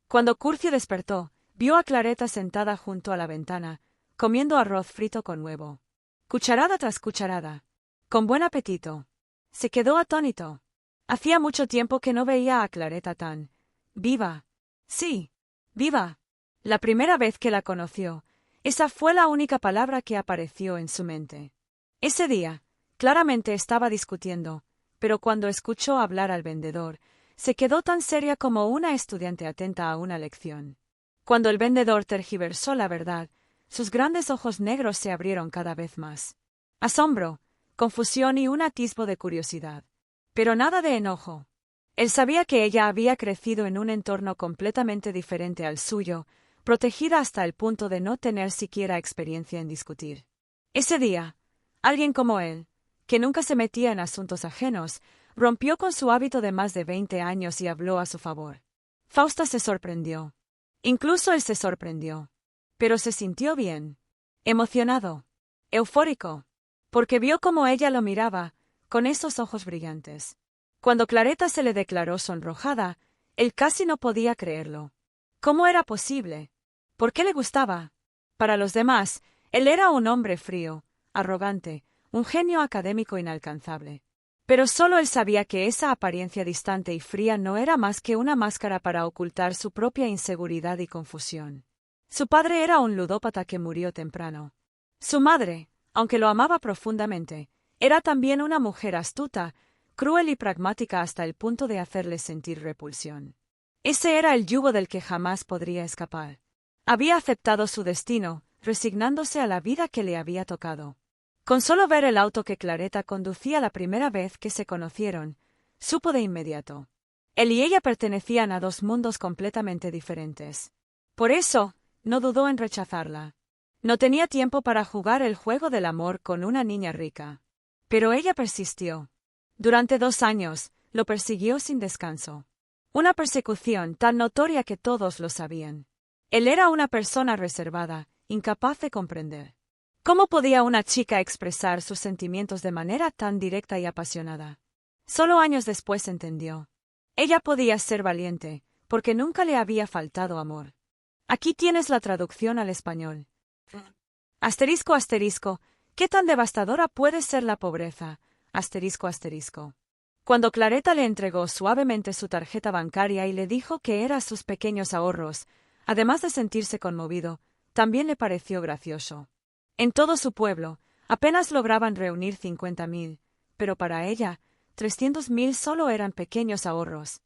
Cuando Curcio despertó, vio a Clareta sentada junto a la ventana, comiendo arroz frito con huevo. Cucharada tras cucharada. Con buen apetito. Se quedó atónito. Hacía mucho tiempo que no veía a Clareta tan viva. Sí, viva. La primera vez que la conoció, esa fue la única palabra que apareció en su mente. Ese día, claramente estaba discutiendo, pero cuando escuchó hablar al vendedor, se quedó tan seria como una estudiante atenta a una lección. Cuando el vendedor tergiversó la verdad, sus grandes ojos negros se abrieron cada vez más. Asombro, confusión y un atisbo de curiosidad. Pero nada de enojo. Él sabía que ella había crecido en un entorno completamente diferente al suyo, protegida hasta el punto de no tener siquiera experiencia en discutir. Ese día, alguien como él, que nunca se metía en asuntos ajenos, rompió con su hábito de más de 20 años y habló a su favor. Fausta se sorprendió. Incluso él se sorprendió. Pero se sintió bien. Emocionado. Eufórico. Porque vio cómo ella lo miraba, con esos ojos brillantes. Cuando Clareta se le declaró sonrojada, él casi no podía creerlo. ¿Cómo era posible? ¿Por qué le gustaba? Para los demás, él era un hombre frío, arrogante, un genio académico inalcanzable. Pero solo él sabía que esa apariencia distante y fría no era más que una máscara para ocultar su propia inseguridad y confusión. Su padre era un ludópata que murió temprano. Su madre, aunque lo amaba profundamente, era también una mujer astuta, cruel y pragmática hasta el punto de hacerle sentir repulsión. Ese era el yugo del que jamás podría escapar. Había aceptado su destino, resignándose a la vida que le había tocado. Con solo ver el auto que Claretta conducía la primera vez que se conocieron, supo de inmediato. Él y ella pertenecían a dos mundos completamente diferentes. Por eso, no dudó en rechazarla. No tenía tiempo para jugar el juego del amor con una niña rica. Pero ella persistió. Durante 2 años, lo persiguió sin descanso. Una persecución tan notoria que todos lo sabían. Él era una persona reservada, incapaz de comprender. ¿Cómo podía una chica expresar sus sentimientos de manera tan directa y apasionada? Solo años después entendió. Ella podía ser valiente, porque nunca le había faltado amor. Aquí tienes la traducción al español. Asterisco asterisco, ¿qué tan devastadora puede ser la pobreza? Asterisco asterisco. Cuando Claretta le entregó suavemente su tarjeta bancaria y le dijo que eran sus pequeños ahorros, además de sentirse conmovido, también le pareció gracioso. En todo su pueblo, apenas lograban reunir 50.000, pero para ella, 300.000 solo eran pequeños ahorros.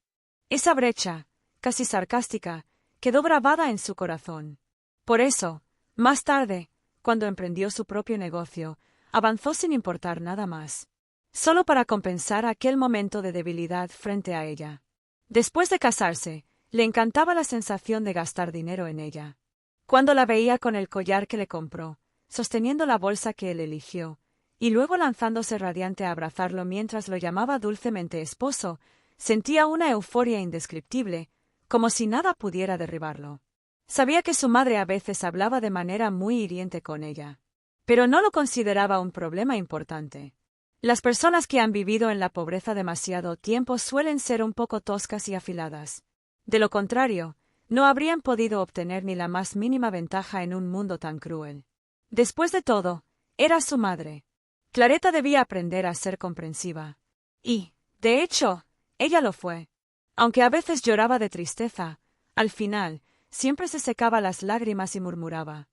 Esa brecha, casi sarcástica, quedó grabada en su corazón. Por eso, más tarde, cuando emprendió su propio negocio, avanzó sin importar nada más. Solo para compensar aquel momento de debilidad frente a ella. Después de casarse, le encantaba la sensación de gastar dinero en ella. Cuando la veía con el collar que le compró, sosteniendo la bolsa que él eligió, y luego lanzándose radiante a abrazarlo mientras lo llamaba dulcemente esposo, sentía una euforia indescriptible, como si nada pudiera derribarlo. Sabía que su madre a veces hablaba de manera muy hiriente con ella, pero no lo consideraba un problema importante. Las personas que han vivido en la pobreza demasiado tiempo suelen ser un poco toscas y afiladas. De lo contrario, no habrían podido obtener ni la más mínima ventaja en un mundo tan cruel. Después de todo, era su madre. Claretta debía aprender a ser comprensiva. Y, de hecho, ella lo fue. Aunque a veces lloraba de tristeza, al final, siempre se secaba las lágrimas y murmuraba: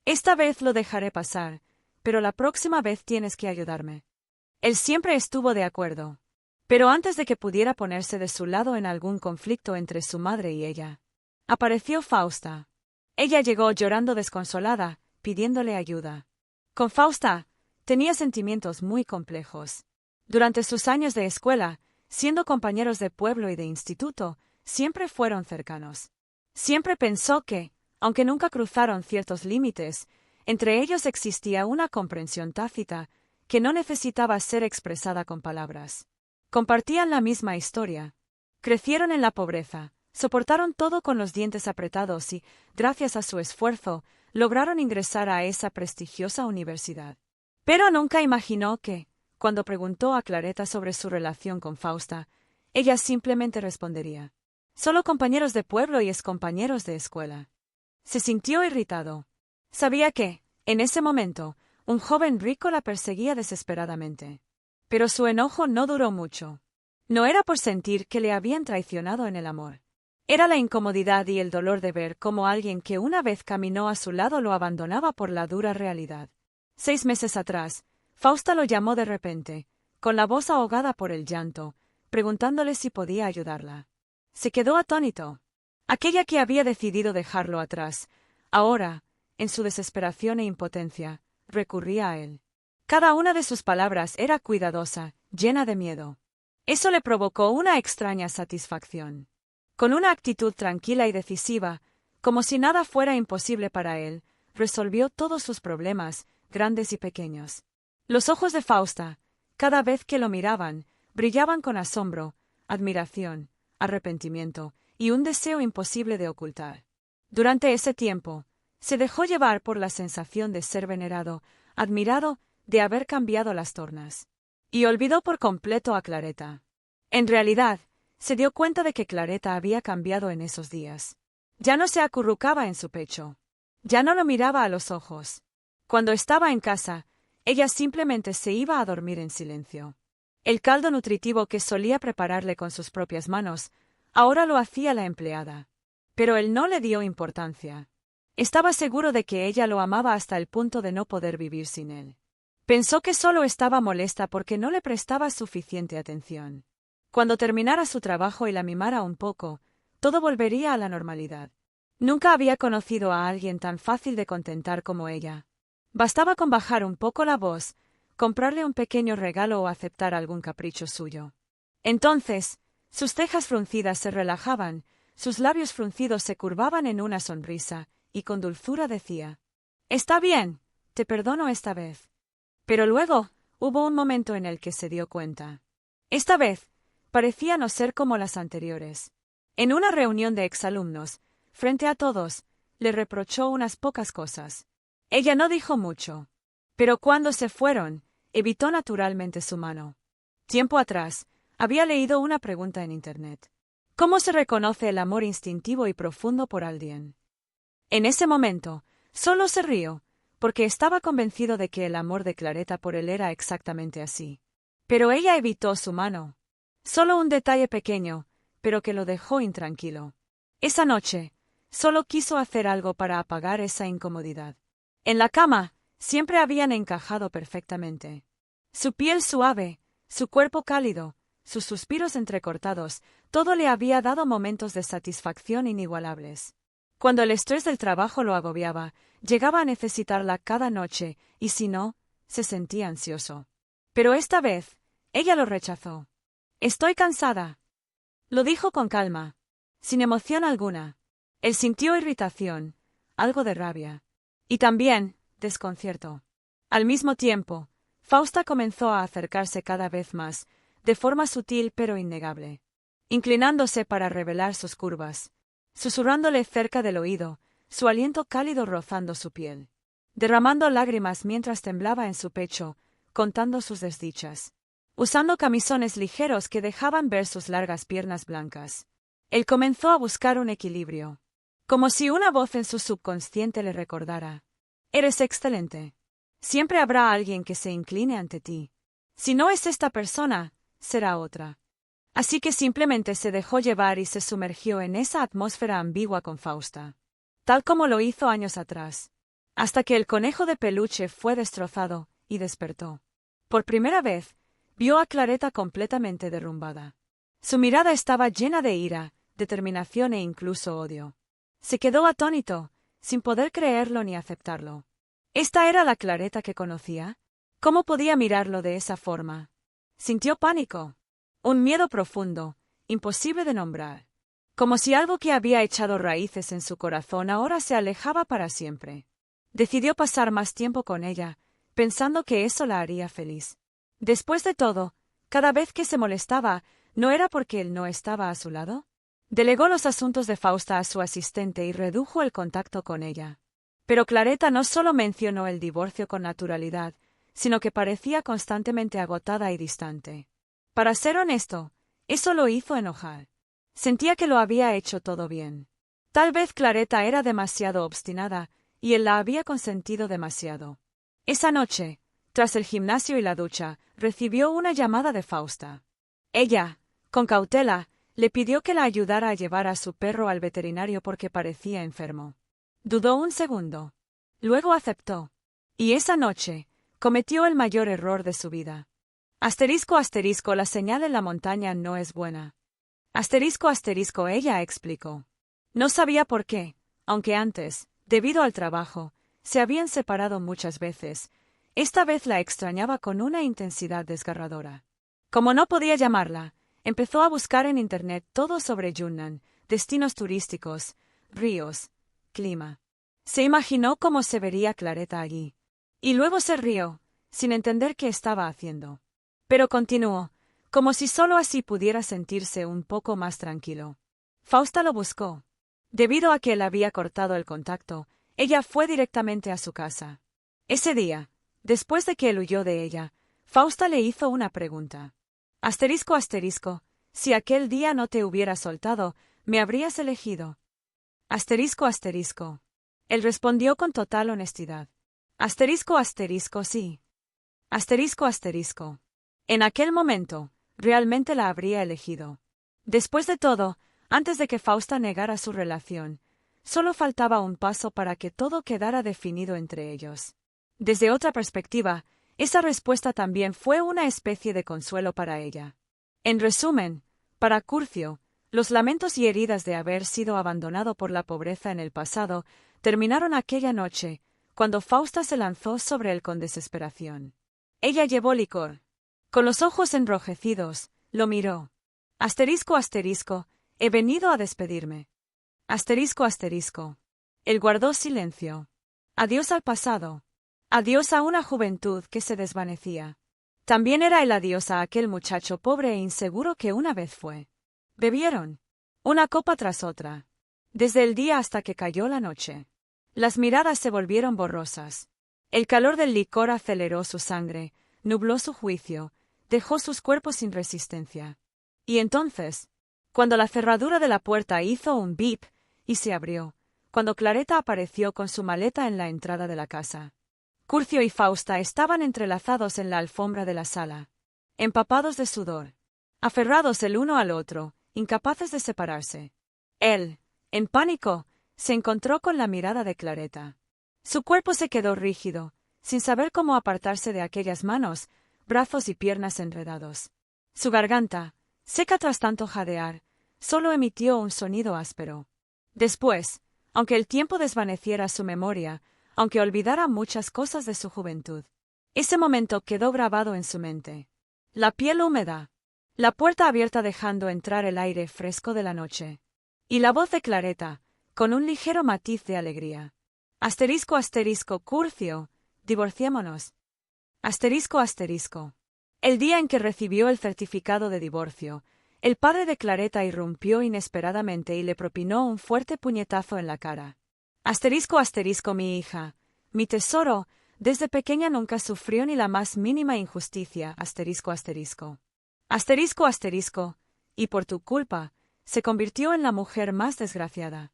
«Esta vez lo dejaré pasar, pero la próxima vez tienes que ayudarme». Él siempre estuvo de acuerdo. Pero antes de que pudiera ponerse de su lado en algún conflicto entre su madre y ella, apareció Fausta. Ella llegó llorando desconsolada, pidiéndole ayuda. Con Fausta, tenía sentimientos muy complejos. Durante sus años de escuela, siendo compañeros de pueblo y de instituto, siempre fueron cercanos. Siempre pensó que, aunque nunca cruzaron ciertos límites, entre ellos existía una comprensión tácita que no necesitaba ser expresada con palabras. Compartían la misma historia. Crecieron en la pobreza, soportaron todo con los dientes apretados y, gracias a su esfuerzo, lograron ingresar a esa prestigiosa universidad. Pero nunca imaginó que, cuando preguntó a Claretta sobre su relación con Fausta, ella simplemente respondería: «Solo compañeros de pueblo y excompañeros de escuela». Se sintió irritado. Sabía que, en ese momento, un joven rico la perseguía desesperadamente. Pero su enojo no duró mucho. No era por sentir que le habían traicionado en el amor. Era la incomodidad y el dolor de ver cómo alguien que una vez caminó a su lado lo abandonaba por la dura realidad. 6 meses atrás, Fausta lo llamó de repente, con la voz ahogada por el llanto, preguntándole si podía ayudarla. Se quedó atónito. Aquella que había decidido dejarlo atrás, ahora, en su desesperación e impotencia, recurría a él. Cada una de sus palabras era cuidadosa, llena de miedo. Eso le provocó una extraña satisfacción. Con una actitud tranquila y decisiva, como si nada fuera imposible para él, resolvió todos sus problemas, grandes y pequeños. Los ojos de Fausta, cada vez que lo miraban, brillaban con asombro, admiración, arrepentimiento y un deseo imposible de ocultar. Durante ese tiempo, se dejó llevar por la sensación de ser venerado, admirado, de haber cambiado las tornas. Y olvidó por completo a Claretta. En realidad, se dio cuenta de que Claretta había cambiado en esos días. Ya no se acurrucaba en su pecho. Ya no lo miraba a los ojos. Cuando estaba en casa, ella simplemente se iba a dormir en silencio. El caldo nutritivo que solía prepararle con sus propias manos, ahora lo hacía la empleada. Pero él no le dio importancia. Estaba seguro de que ella lo amaba hasta el punto de no poder vivir sin él. Pensó que solo estaba molesta porque no le prestaba suficiente atención. Cuando terminara su trabajo y la mimara un poco, todo volvería a la normalidad. Nunca había conocido a alguien tan fácil de contentar como ella. Bastaba con bajar un poco la voz, comprarle un pequeño regalo o aceptar algún capricho suyo. Entonces, sus cejas fruncidas se relajaban, sus labios fruncidos se curvaban en una sonrisa, y con dulzura decía: «Está bien, te perdono esta vez». Pero luego, hubo un momento en el que se dio cuenta. Esta vez, parecía no ser como las anteriores. En una reunión de exalumnos, frente a todos, le reprochó unas pocas cosas. Ella no dijo mucho. Pero cuando se fueron, evitó naturalmente su mano. Tiempo atrás, había leído una pregunta en Internet. ¿Cómo se reconoce el amor instintivo y profundo por alguien? En ese momento, solo se rió, porque estaba convencido de que el amor de Clareta por él era exactamente así. Pero ella evitó su mano. Solo un detalle pequeño, pero que lo dejó intranquilo. Esa noche, solo quiso hacer algo para apagar esa incomodidad. En la cama, siempre habían encajado perfectamente. Su piel suave, su cuerpo cálido, sus suspiros entrecortados, todo le había dado momentos de satisfacción inigualables. Cuando el estrés del trabajo lo agobiaba, llegaba a necesitarla cada noche, y si no, se sentía ansioso. Pero esta vez, ella lo rechazó. «Estoy cansada», lo dijo con calma, sin emoción alguna. Él sintió irritación, algo de rabia. Y también, desconcierto. Al mismo tiempo, Fausta comenzó a acercarse cada vez más, de forma sutil pero innegable. Inclinándose para revelar sus curvas, susurrándole cerca del oído, su aliento cálido rozando su piel. Derramando lágrimas mientras temblaba en su pecho, contando sus desdichas. Usando camisones ligeros que dejaban ver sus largas piernas blancas. Él comenzó a buscar un equilibrio. Como si una voz en su subconsciente le recordara: «Eres excelente. Siempre habrá alguien que se incline ante ti. Si no es esta persona, será otra». Así que simplemente se dejó llevar y se sumergió en esa atmósfera ambigua con Fausta. Tal como lo hizo años atrás. Hasta que el conejo de peluche fue destrozado, y despertó. Por primera vez, vio a Clareta completamente derrumbada. Su mirada estaba llena de ira, determinación e incluso odio. Se quedó atónito, sin poder creerlo ni aceptarlo. ¿Esta era la Clareta que conocía? ¿Cómo podía mirarlo de esa forma? Sintió pánico. Un miedo profundo, imposible de nombrar. Como si algo que había echado raíces en su corazón ahora se alejaba para siempre. Decidió pasar más tiempo con ella, pensando que eso la haría feliz. Después de todo, cada vez que se molestaba, ¿no era porque él no estaba a su lado? Delegó los asuntos de Fausta a su asistente y redujo el contacto con ella. Pero Clareta no solo mencionó el divorcio con naturalidad, sino que parecía constantemente agotada y distante. Para ser honesto, eso lo hizo enojar. Sentía que lo había hecho todo bien. Tal vez Clareta era demasiado obstinada, y él la había consentido demasiado. Esa noche, tras el gimnasio y la ducha, recibió una llamada de Fausta. Ella, con cautela, le pidió que la ayudara a llevar a su perro al veterinario porque parecía enfermo. Dudó un segundo. Luego aceptó. Y esa noche, cometió el mayor error de su vida. Asterisco asterisco, la señal en la montaña no es buena. Asterisco asterisco, ella explicó. No sabía por qué, aunque antes, debido al trabajo, se habían separado muchas veces. Esta vez la extrañaba con una intensidad desgarradora. Como no podía llamarla, empezó a buscar en Internet todo sobre Yunnan, destinos turísticos, ríos, clima. Se imaginó cómo se vería Clareta allí. Y luego se rió, sin entender qué estaba haciendo. Pero continuó, como si solo así pudiera sentirse un poco más tranquilo. Fausta lo buscó. Debido a que él había cortado el contacto, ella fue directamente a su casa. Ese día, después de que él huyó de ella, Fausta le hizo una pregunta. Asterisco asterisco, si aquel día no te hubiera soltado, ¿me habrías elegido? Asterisco asterisco. Él respondió con total honestidad. Asterisco asterisco, sí. Asterisco asterisco. En aquel momento, realmente la habría elegido. Después de todo, antes de que Fausta negara su relación, solo faltaba un paso para que todo quedara definido entre ellos. Desde otra perspectiva, esa respuesta también fue una especie de consuelo para ella. En resumen, para Curcio, los lamentos y heridas de haber sido abandonado por la pobreza en el pasado terminaron aquella noche, cuando Fausta se lanzó sobre él con desesperación. Ella llevó licor. Con los ojos enrojecidos, lo miró. Asterisco asterisco, he venido a despedirme. Asterisco asterisco. Él guardó silencio. Adiós al pasado. Adiós a una juventud que se desvanecía. También era el adiós a aquel muchacho pobre e inseguro que una vez fue. Bebieron. Una copa tras otra. Desde el día hasta que cayó la noche. Las miradas se volvieron borrosas. El calor del licor aceleró su sangre, nubló su juicio, dejó sus cuerpos sin resistencia. Y entonces, cuando la cerradura de la puerta hizo un bip y se abrió, cuando Clareta apareció con su maleta en la entrada de la casa. Curcio y Fausta estaban entrelazados en la alfombra de la sala, empapados de sudor, aferrados el uno al otro, incapaces de separarse. Él, en pánico, se encontró con la mirada de Clareta. Su cuerpo se quedó rígido, sin saber cómo apartarse de aquellas manos, brazos y piernas enredados. Su garganta, seca tras tanto jadear, solo emitió un sonido áspero. Después, aunque el tiempo desvaneciera su memoria, aunque olvidara muchas cosas de su juventud, ese momento quedó grabado en su mente. La piel húmeda, la puerta abierta dejando entrar el aire fresco de la noche, y la voz de Clareta, con un ligero matiz de alegría. Asterisco asterisco, Curcio, divorciémonos. Asterisco asterisco. El día en que recibió el certificado de divorcio, el padre de Clareta irrumpió inesperadamente y le propinó un fuerte puñetazo en la cara. Asterisco asterisco, mi hija, mi tesoro, desde pequeña nunca sufrió ni la más mínima injusticia, asterisco asterisco. Asterisco asterisco, y por tu culpa, se convirtió en la mujer más desgraciada.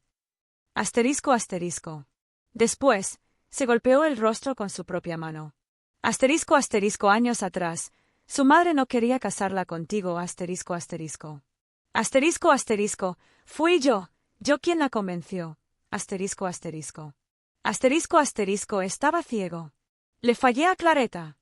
Asterisco asterisco. Después, se golpeó el rostro con su propia mano. Asterisco asterisco, años atrás, su madre no quería casarla contigo, asterisco asterisco. Asterisco asterisco, fui yo quien la convenció. Asterisco asterisco. Asterisco asterisco, estaba ciego. Le fallé a Clareta.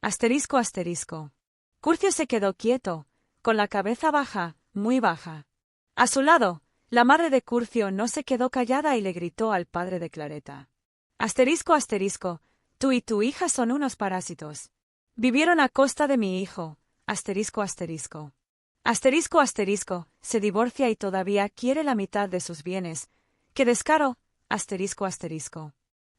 Asterisco asterisco. Curcio se quedó quieto, con la cabeza baja, muy baja. A su lado, la madre de Curcio no se quedó callada y le gritó al padre de Clareta. Asterisco asterisco, tú y tu hija son unos parásitos. Vivieron a costa de mi hijo. Asterisco asterisco. Asterisco asterisco, se divorcia y todavía quiere la mitad de sus bienes. ¡Qué descaro! Asterisco asterisco.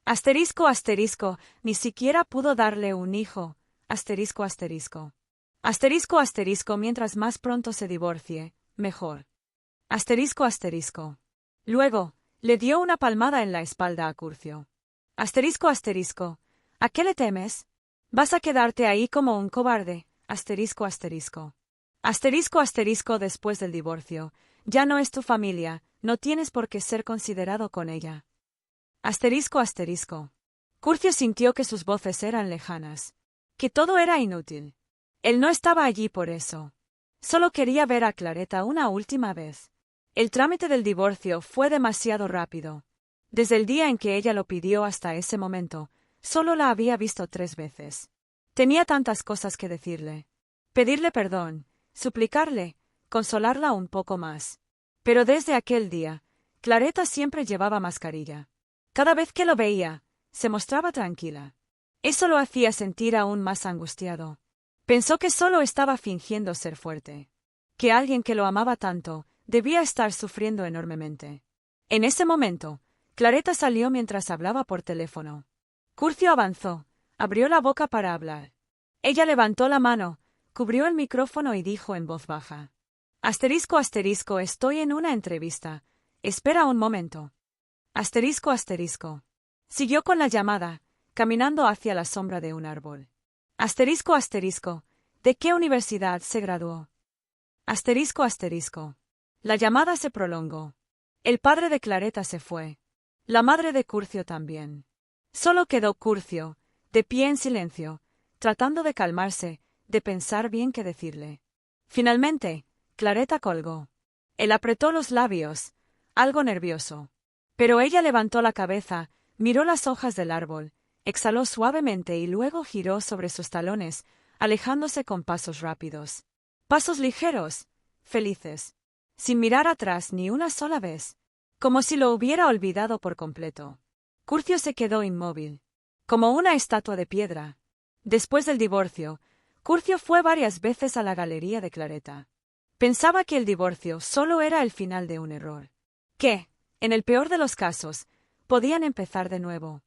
Asterisco asterisco, ni siquiera pudo darle un hijo. Asterisco asterisco. Asterisco asterisco, mientras más pronto se divorcie, mejor. Asterisco asterisco. Luego, le dio una palmada en la espalda a Curcio. Asterisco asterisco. ¿A qué le temes? Vas a quedarte ahí como un cobarde. Asterisco asterisco. Asterisco asterisco, después del divorcio. Ya no es tu familia, no tienes por qué ser considerado con ella. Asterisco asterisco. Curcio sintió que sus voces eran lejanas. Que todo era inútil. Él no estaba allí por eso. Solo quería ver a Clareta una última vez. El trámite del divorcio fue demasiado rápido. Desde el día en que ella lo pidió hasta ese momento, solo la había visto 3 veces. Tenía tantas cosas que decirle. Pedirle perdón, suplicarle, consolarla un poco más. Pero desde aquel día, Clareta siempre llevaba mascarilla. Cada vez que lo veía, se mostraba tranquila. Eso lo hacía sentir aún más angustiado. Pensó que solo estaba fingiendo ser fuerte. Que alguien que lo amaba tanto, debía estar sufriendo enormemente. En ese momento, Clareta salió mientras hablaba por teléfono. Curcio avanzó, abrió la boca para hablar. Ella levantó la mano, cubrió el micrófono y dijo en voz baja. Asterisco asterisco, estoy en una entrevista. Espera un momento. Asterisco asterisco. Siguió con la llamada, caminando hacia la sombra de un árbol. Asterisco asterisco. ¿De qué universidad se graduó? Asterisco asterisco. La llamada se prolongó. El padre de Clareta se fue. La madre de Curcio también. Solo quedó Curcio, de pie en silencio, tratando de calmarse, de pensar bien qué decirle. Finalmente, Claretta colgó. Él apretó los labios, algo nervioso. Pero ella levantó la cabeza, miró las hojas del árbol, exhaló suavemente y luego giró sobre sus talones, alejándose con pasos rápidos. Pasos ligeros, felices. Sin mirar atrás ni una sola vez. Como si lo hubiera olvidado por completo. Curcio se quedó inmóvil. Como una estatua de piedra. Después del divorcio, Curcio fue varias veces a la galería de Claretta. Pensaba que el divorcio solo era el final de un error. Que, en el peor de los casos, podían empezar de nuevo.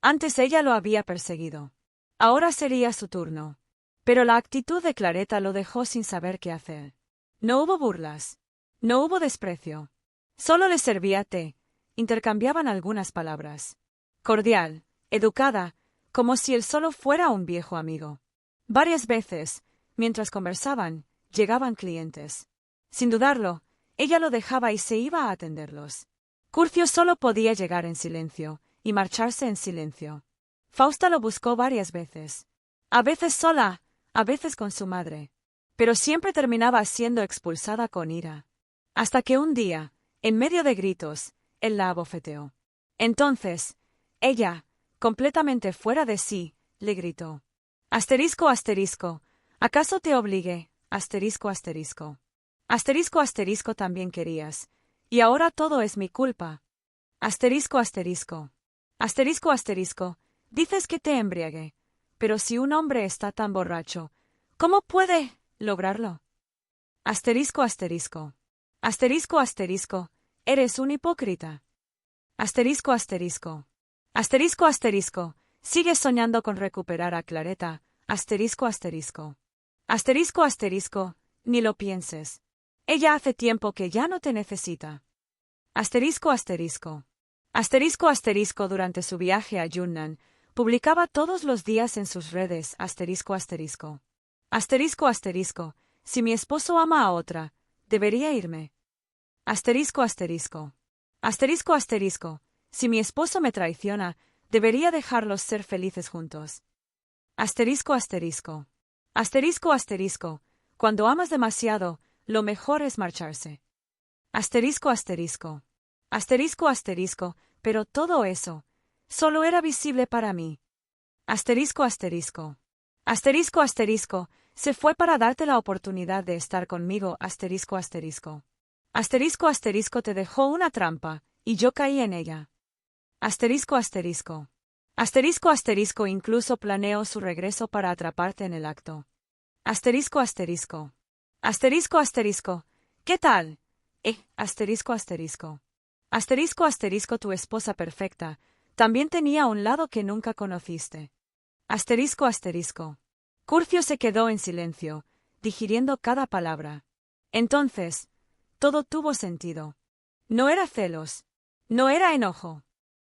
Antes ella lo había perseguido. Ahora sería su turno. Pero la actitud de Claretta lo dejó sin saber qué hacer. No hubo burlas. No hubo desprecio. Solo le servía té. Intercambiaban algunas palabras. Cordial, educada, como si él solo fuera un viejo amigo. Varias veces, mientras conversaban, llegaban clientes. Sin dudarlo, ella lo dejaba y se iba a atenderlos. Curcio solo podía llegar en silencio, y marcharse en silencio. Fausta lo buscó varias veces. A veces sola, a veces con su madre. Pero siempre terminaba siendo expulsada con ira. Hasta que un día, en medio de gritos, él la abofeteó. Entonces, ella, completamente fuera de sí, le gritó. Asterisco, asterisco, ¿acaso te obligué? Asterisco, asterisco. Asterisco, asterisco también querías. Y ahora todo es mi culpa. Asterisco, asterisco. Asterisco, asterisco, dices que te embriagué. Pero si un hombre está tan borracho, ¿cómo puede lograrlo? Asterisco, asterisco. Asterisco, asterisco, eres un hipócrita. Asterisco, asterisco. Asterisco, asterisco, sigues soñando con recuperar a Claretta. Asterisco, asterisco. Asterisco, asterisco, ni lo pienses. Ella hace tiempo que ya no te necesita. Asterisco, asterisco. Asterisco, asterisco, durante su viaje a Yunnan, publicaba todos los días en sus redes asterisco, asterisco. Asterisco, asterisco, si mi esposo ama a otra, debería irme. Asterisco, asterisco. Asterisco, asterisco, si mi esposo me traiciona, debería dejarlos ser felices juntos. Asterisco, asterisco. Asterisco, asterisco, cuando amas demasiado, lo mejor es marcharse. Asterisco, asterisco. Asterisco, asterisco, pero todo eso solo era visible para mí. Asterisco, asterisco. Asterisco, asterisco, se fue para darte la oportunidad de estar conmigo. Asterisco, asterisco. Asterisco, asterisco, te dejó una trampa, y yo caí en ella. Asterisco, asterisco. Asterisco, asterisco, incluso planeó su regreso para atraparte en el acto. Asterisco, asterisco. Asterisco, asterisco, ¿qué tal? Asterisco, asterisco. Asterisco, asterisco, tu esposa perfecta, también tenía un lado que nunca conociste. Asterisco, asterisco. Curcio se quedó en silencio, digiriendo cada palabra. Entonces, todo tuvo sentido. No era celos. No era enojo.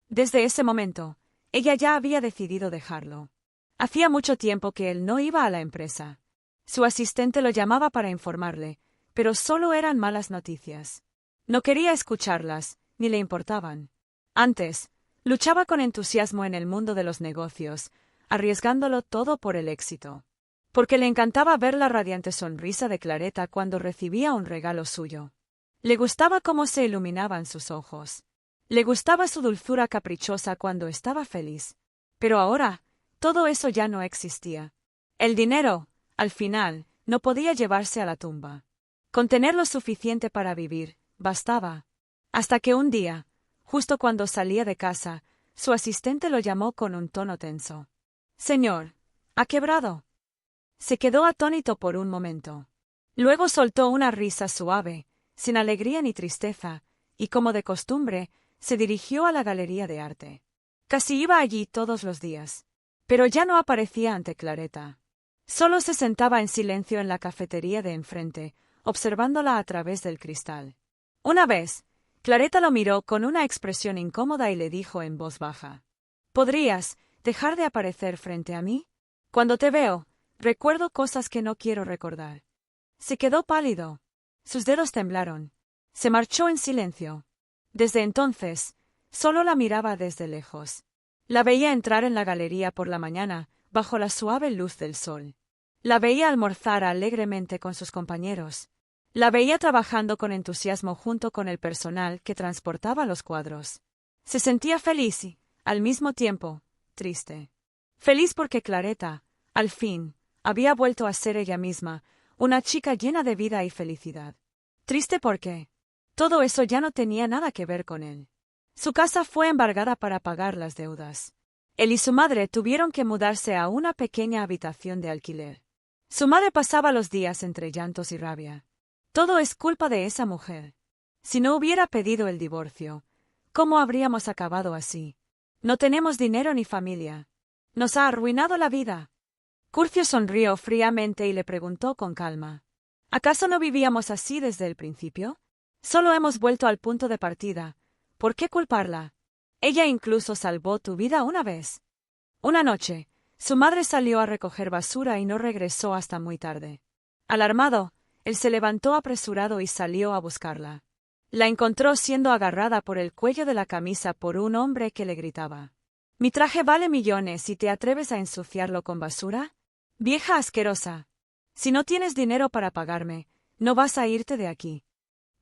Desde ese momento, ella ya había decidido dejarlo. Hacía mucho tiempo que él no iba a la empresa. Su asistente lo llamaba para informarle, pero solo eran malas noticias. No quería escucharlas, ni le importaban. Antes, luchaba con entusiasmo en el mundo de los negocios, arriesgándolo todo por el éxito. Porque le encantaba ver la radiante sonrisa de Claretta cuando recibía un regalo suyo. Le gustaba cómo se iluminaban sus ojos. Le gustaba su dulzura caprichosa cuando estaba feliz. Pero ahora, todo eso ya no existía. El dinero, al final, no podía llevarse a la tumba. Con tener lo suficiente para vivir, bastaba. Hasta que un día, justo cuando salía de casa, su asistente lo llamó con un tono tenso. «Señor, ¿ha quebrado?» Se quedó atónito por un momento. Luego soltó una risa suave, sin alegría ni tristeza, y como de costumbre, se dirigió a la galería de arte. Casi iba allí todos los días. Pero ya no aparecía ante Claretta. Solo se sentaba en silencio en la cafetería de enfrente, observándola a través del cristal. Una vez, Claretta lo miró con una expresión incómoda y le dijo en voz baja: «¿Podrías dejar de aparecer frente a mí? Cuando te veo, recuerdo cosas que no quiero recordar». Se quedó pálido. Sus dedos temblaron. Se marchó en silencio. Desde entonces, solo la miraba desde lejos. La veía entrar en la galería por la mañana, bajo la suave luz del sol. La veía almorzar alegremente con sus compañeros. La veía trabajando con entusiasmo junto con el personal que transportaba los cuadros. Se sentía feliz y, al mismo tiempo, triste. Feliz porque Claretta, al fin, había vuelto a ser ella misma, una chica llena de vida y felicidad. Triste porque todo eso ya no tenía nada que ver con él. Su casa fue embargada para pagar las deudas. Él y su madre tuvieron que mudarse a una pequeña habitación de alquiler. Su madre pasaba los días entre llantos y rabia. Todo es culpa de esa mujer. Si no hubiera pedido el divorcio, ¿cómo habríamos acabado así? No tenemos dinero ni familia. Nos ha arruinado la vida. Curcio sonrió fríamente y le preguntó con calma: ¿acaso no vivíamos así desde el principio? Solo hemos vuelto al punto de partida. ¿Por qué culparla? Ella incluso salvó tu vida una vez. Una noche, su madre salió a recoger basura y no regresó hasta muy tarde. Alarmado, él se levantó apresurado y salió a buscarla. La encontró siendo agarrada por el cuello de la camisa por un hombre que le gritaba: «Mi traje vale millones y te atreves a ensuciarlo con basura? Vieja asquerosa. Si no tienes dinero para pagarme, no vas a irte de aquí».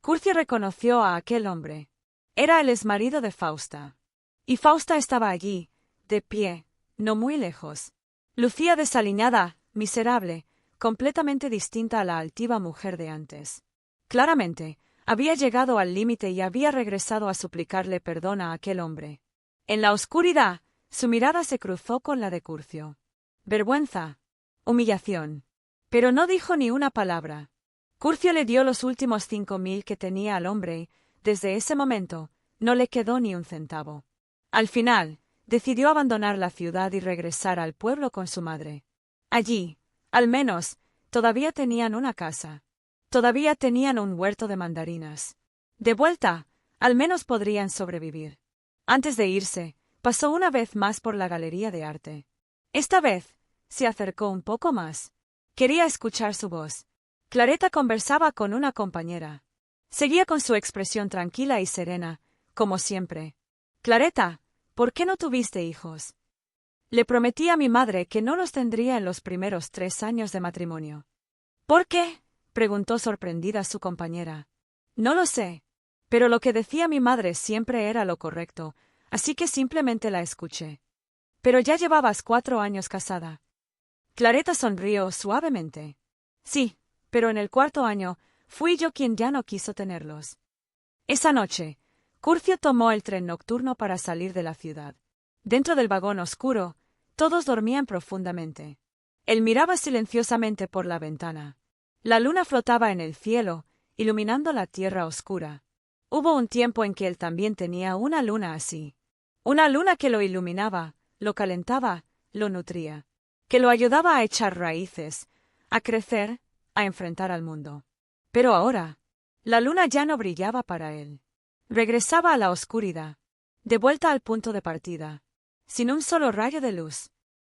Curcio reconoció a aquel hombre. Era el exmarido de Fausta. Y Fausta estaba allí, de pie, no muy lejos. Lucía desaliñada, miserable, completamente distinta a la altiva mujer de antes. Claramente, había llegado al límite y había regresado a suplicarle perdón a aquel hombre. En la oscuridad, su mirada se cruzó con la de Curcio. Vergüenza. Humillación. Pero no dijo ni una palabra. Curcio le dio los últimos 5.000 que tenía al hombre y, desde ese momento, no le quedó ni un centavo. Al final, decidió abandonar la ciudad y regresar al pueblo con su madre. Allí, al menos, todavía tenían una casa. Todavía tenían un huerto de mandarinas. De vuelta, al menos podrían sobrevivir. Antes de irse, pasó una vez más por la galería de arte. Esta vez, se acercó un poco más. Quería escuchar su voz. Claretta conversaba con una compañera. Seguía con su expresión tranquila y serena, como siempre. «Claretta, ¿por qué no tuviste hijos?» «Le prometí a mi madre que no los tendría en los primeros 3 años de matrimonio». «¿Por qué?», preguntó sorprendida su compañera. «No lo sé. Pero lo que decía mi madre siempre era lo correcto, así que simplemente la escuché». «Pero ya llevabas 4 años casada». Claretta sonrió suavemente. «Sí, pero en el 4.º año fui yo quien ya no quiso tenerlos». Esa noche, Curcio tomó el tren nocturno para salir de la ciudad. Dentro del vagón oscuro, todos dormían profundamente. Él miraba silenciosamente por la ventana. La luna flotaba en el cielo, iluminando la tierra oscura. Hubo un tiempo en que él también tenía una luna así. Una luna que lo iluminaba, lo calentaba, lo nutría. Que lo ayudaba a echar raíces, a crecer, a enfrentar al mundo. Pero ahora, la luna ya no brillaba para él. Regresaba a la oscuridad, de vuelta al punto de partida, sin un solo rayo de luz.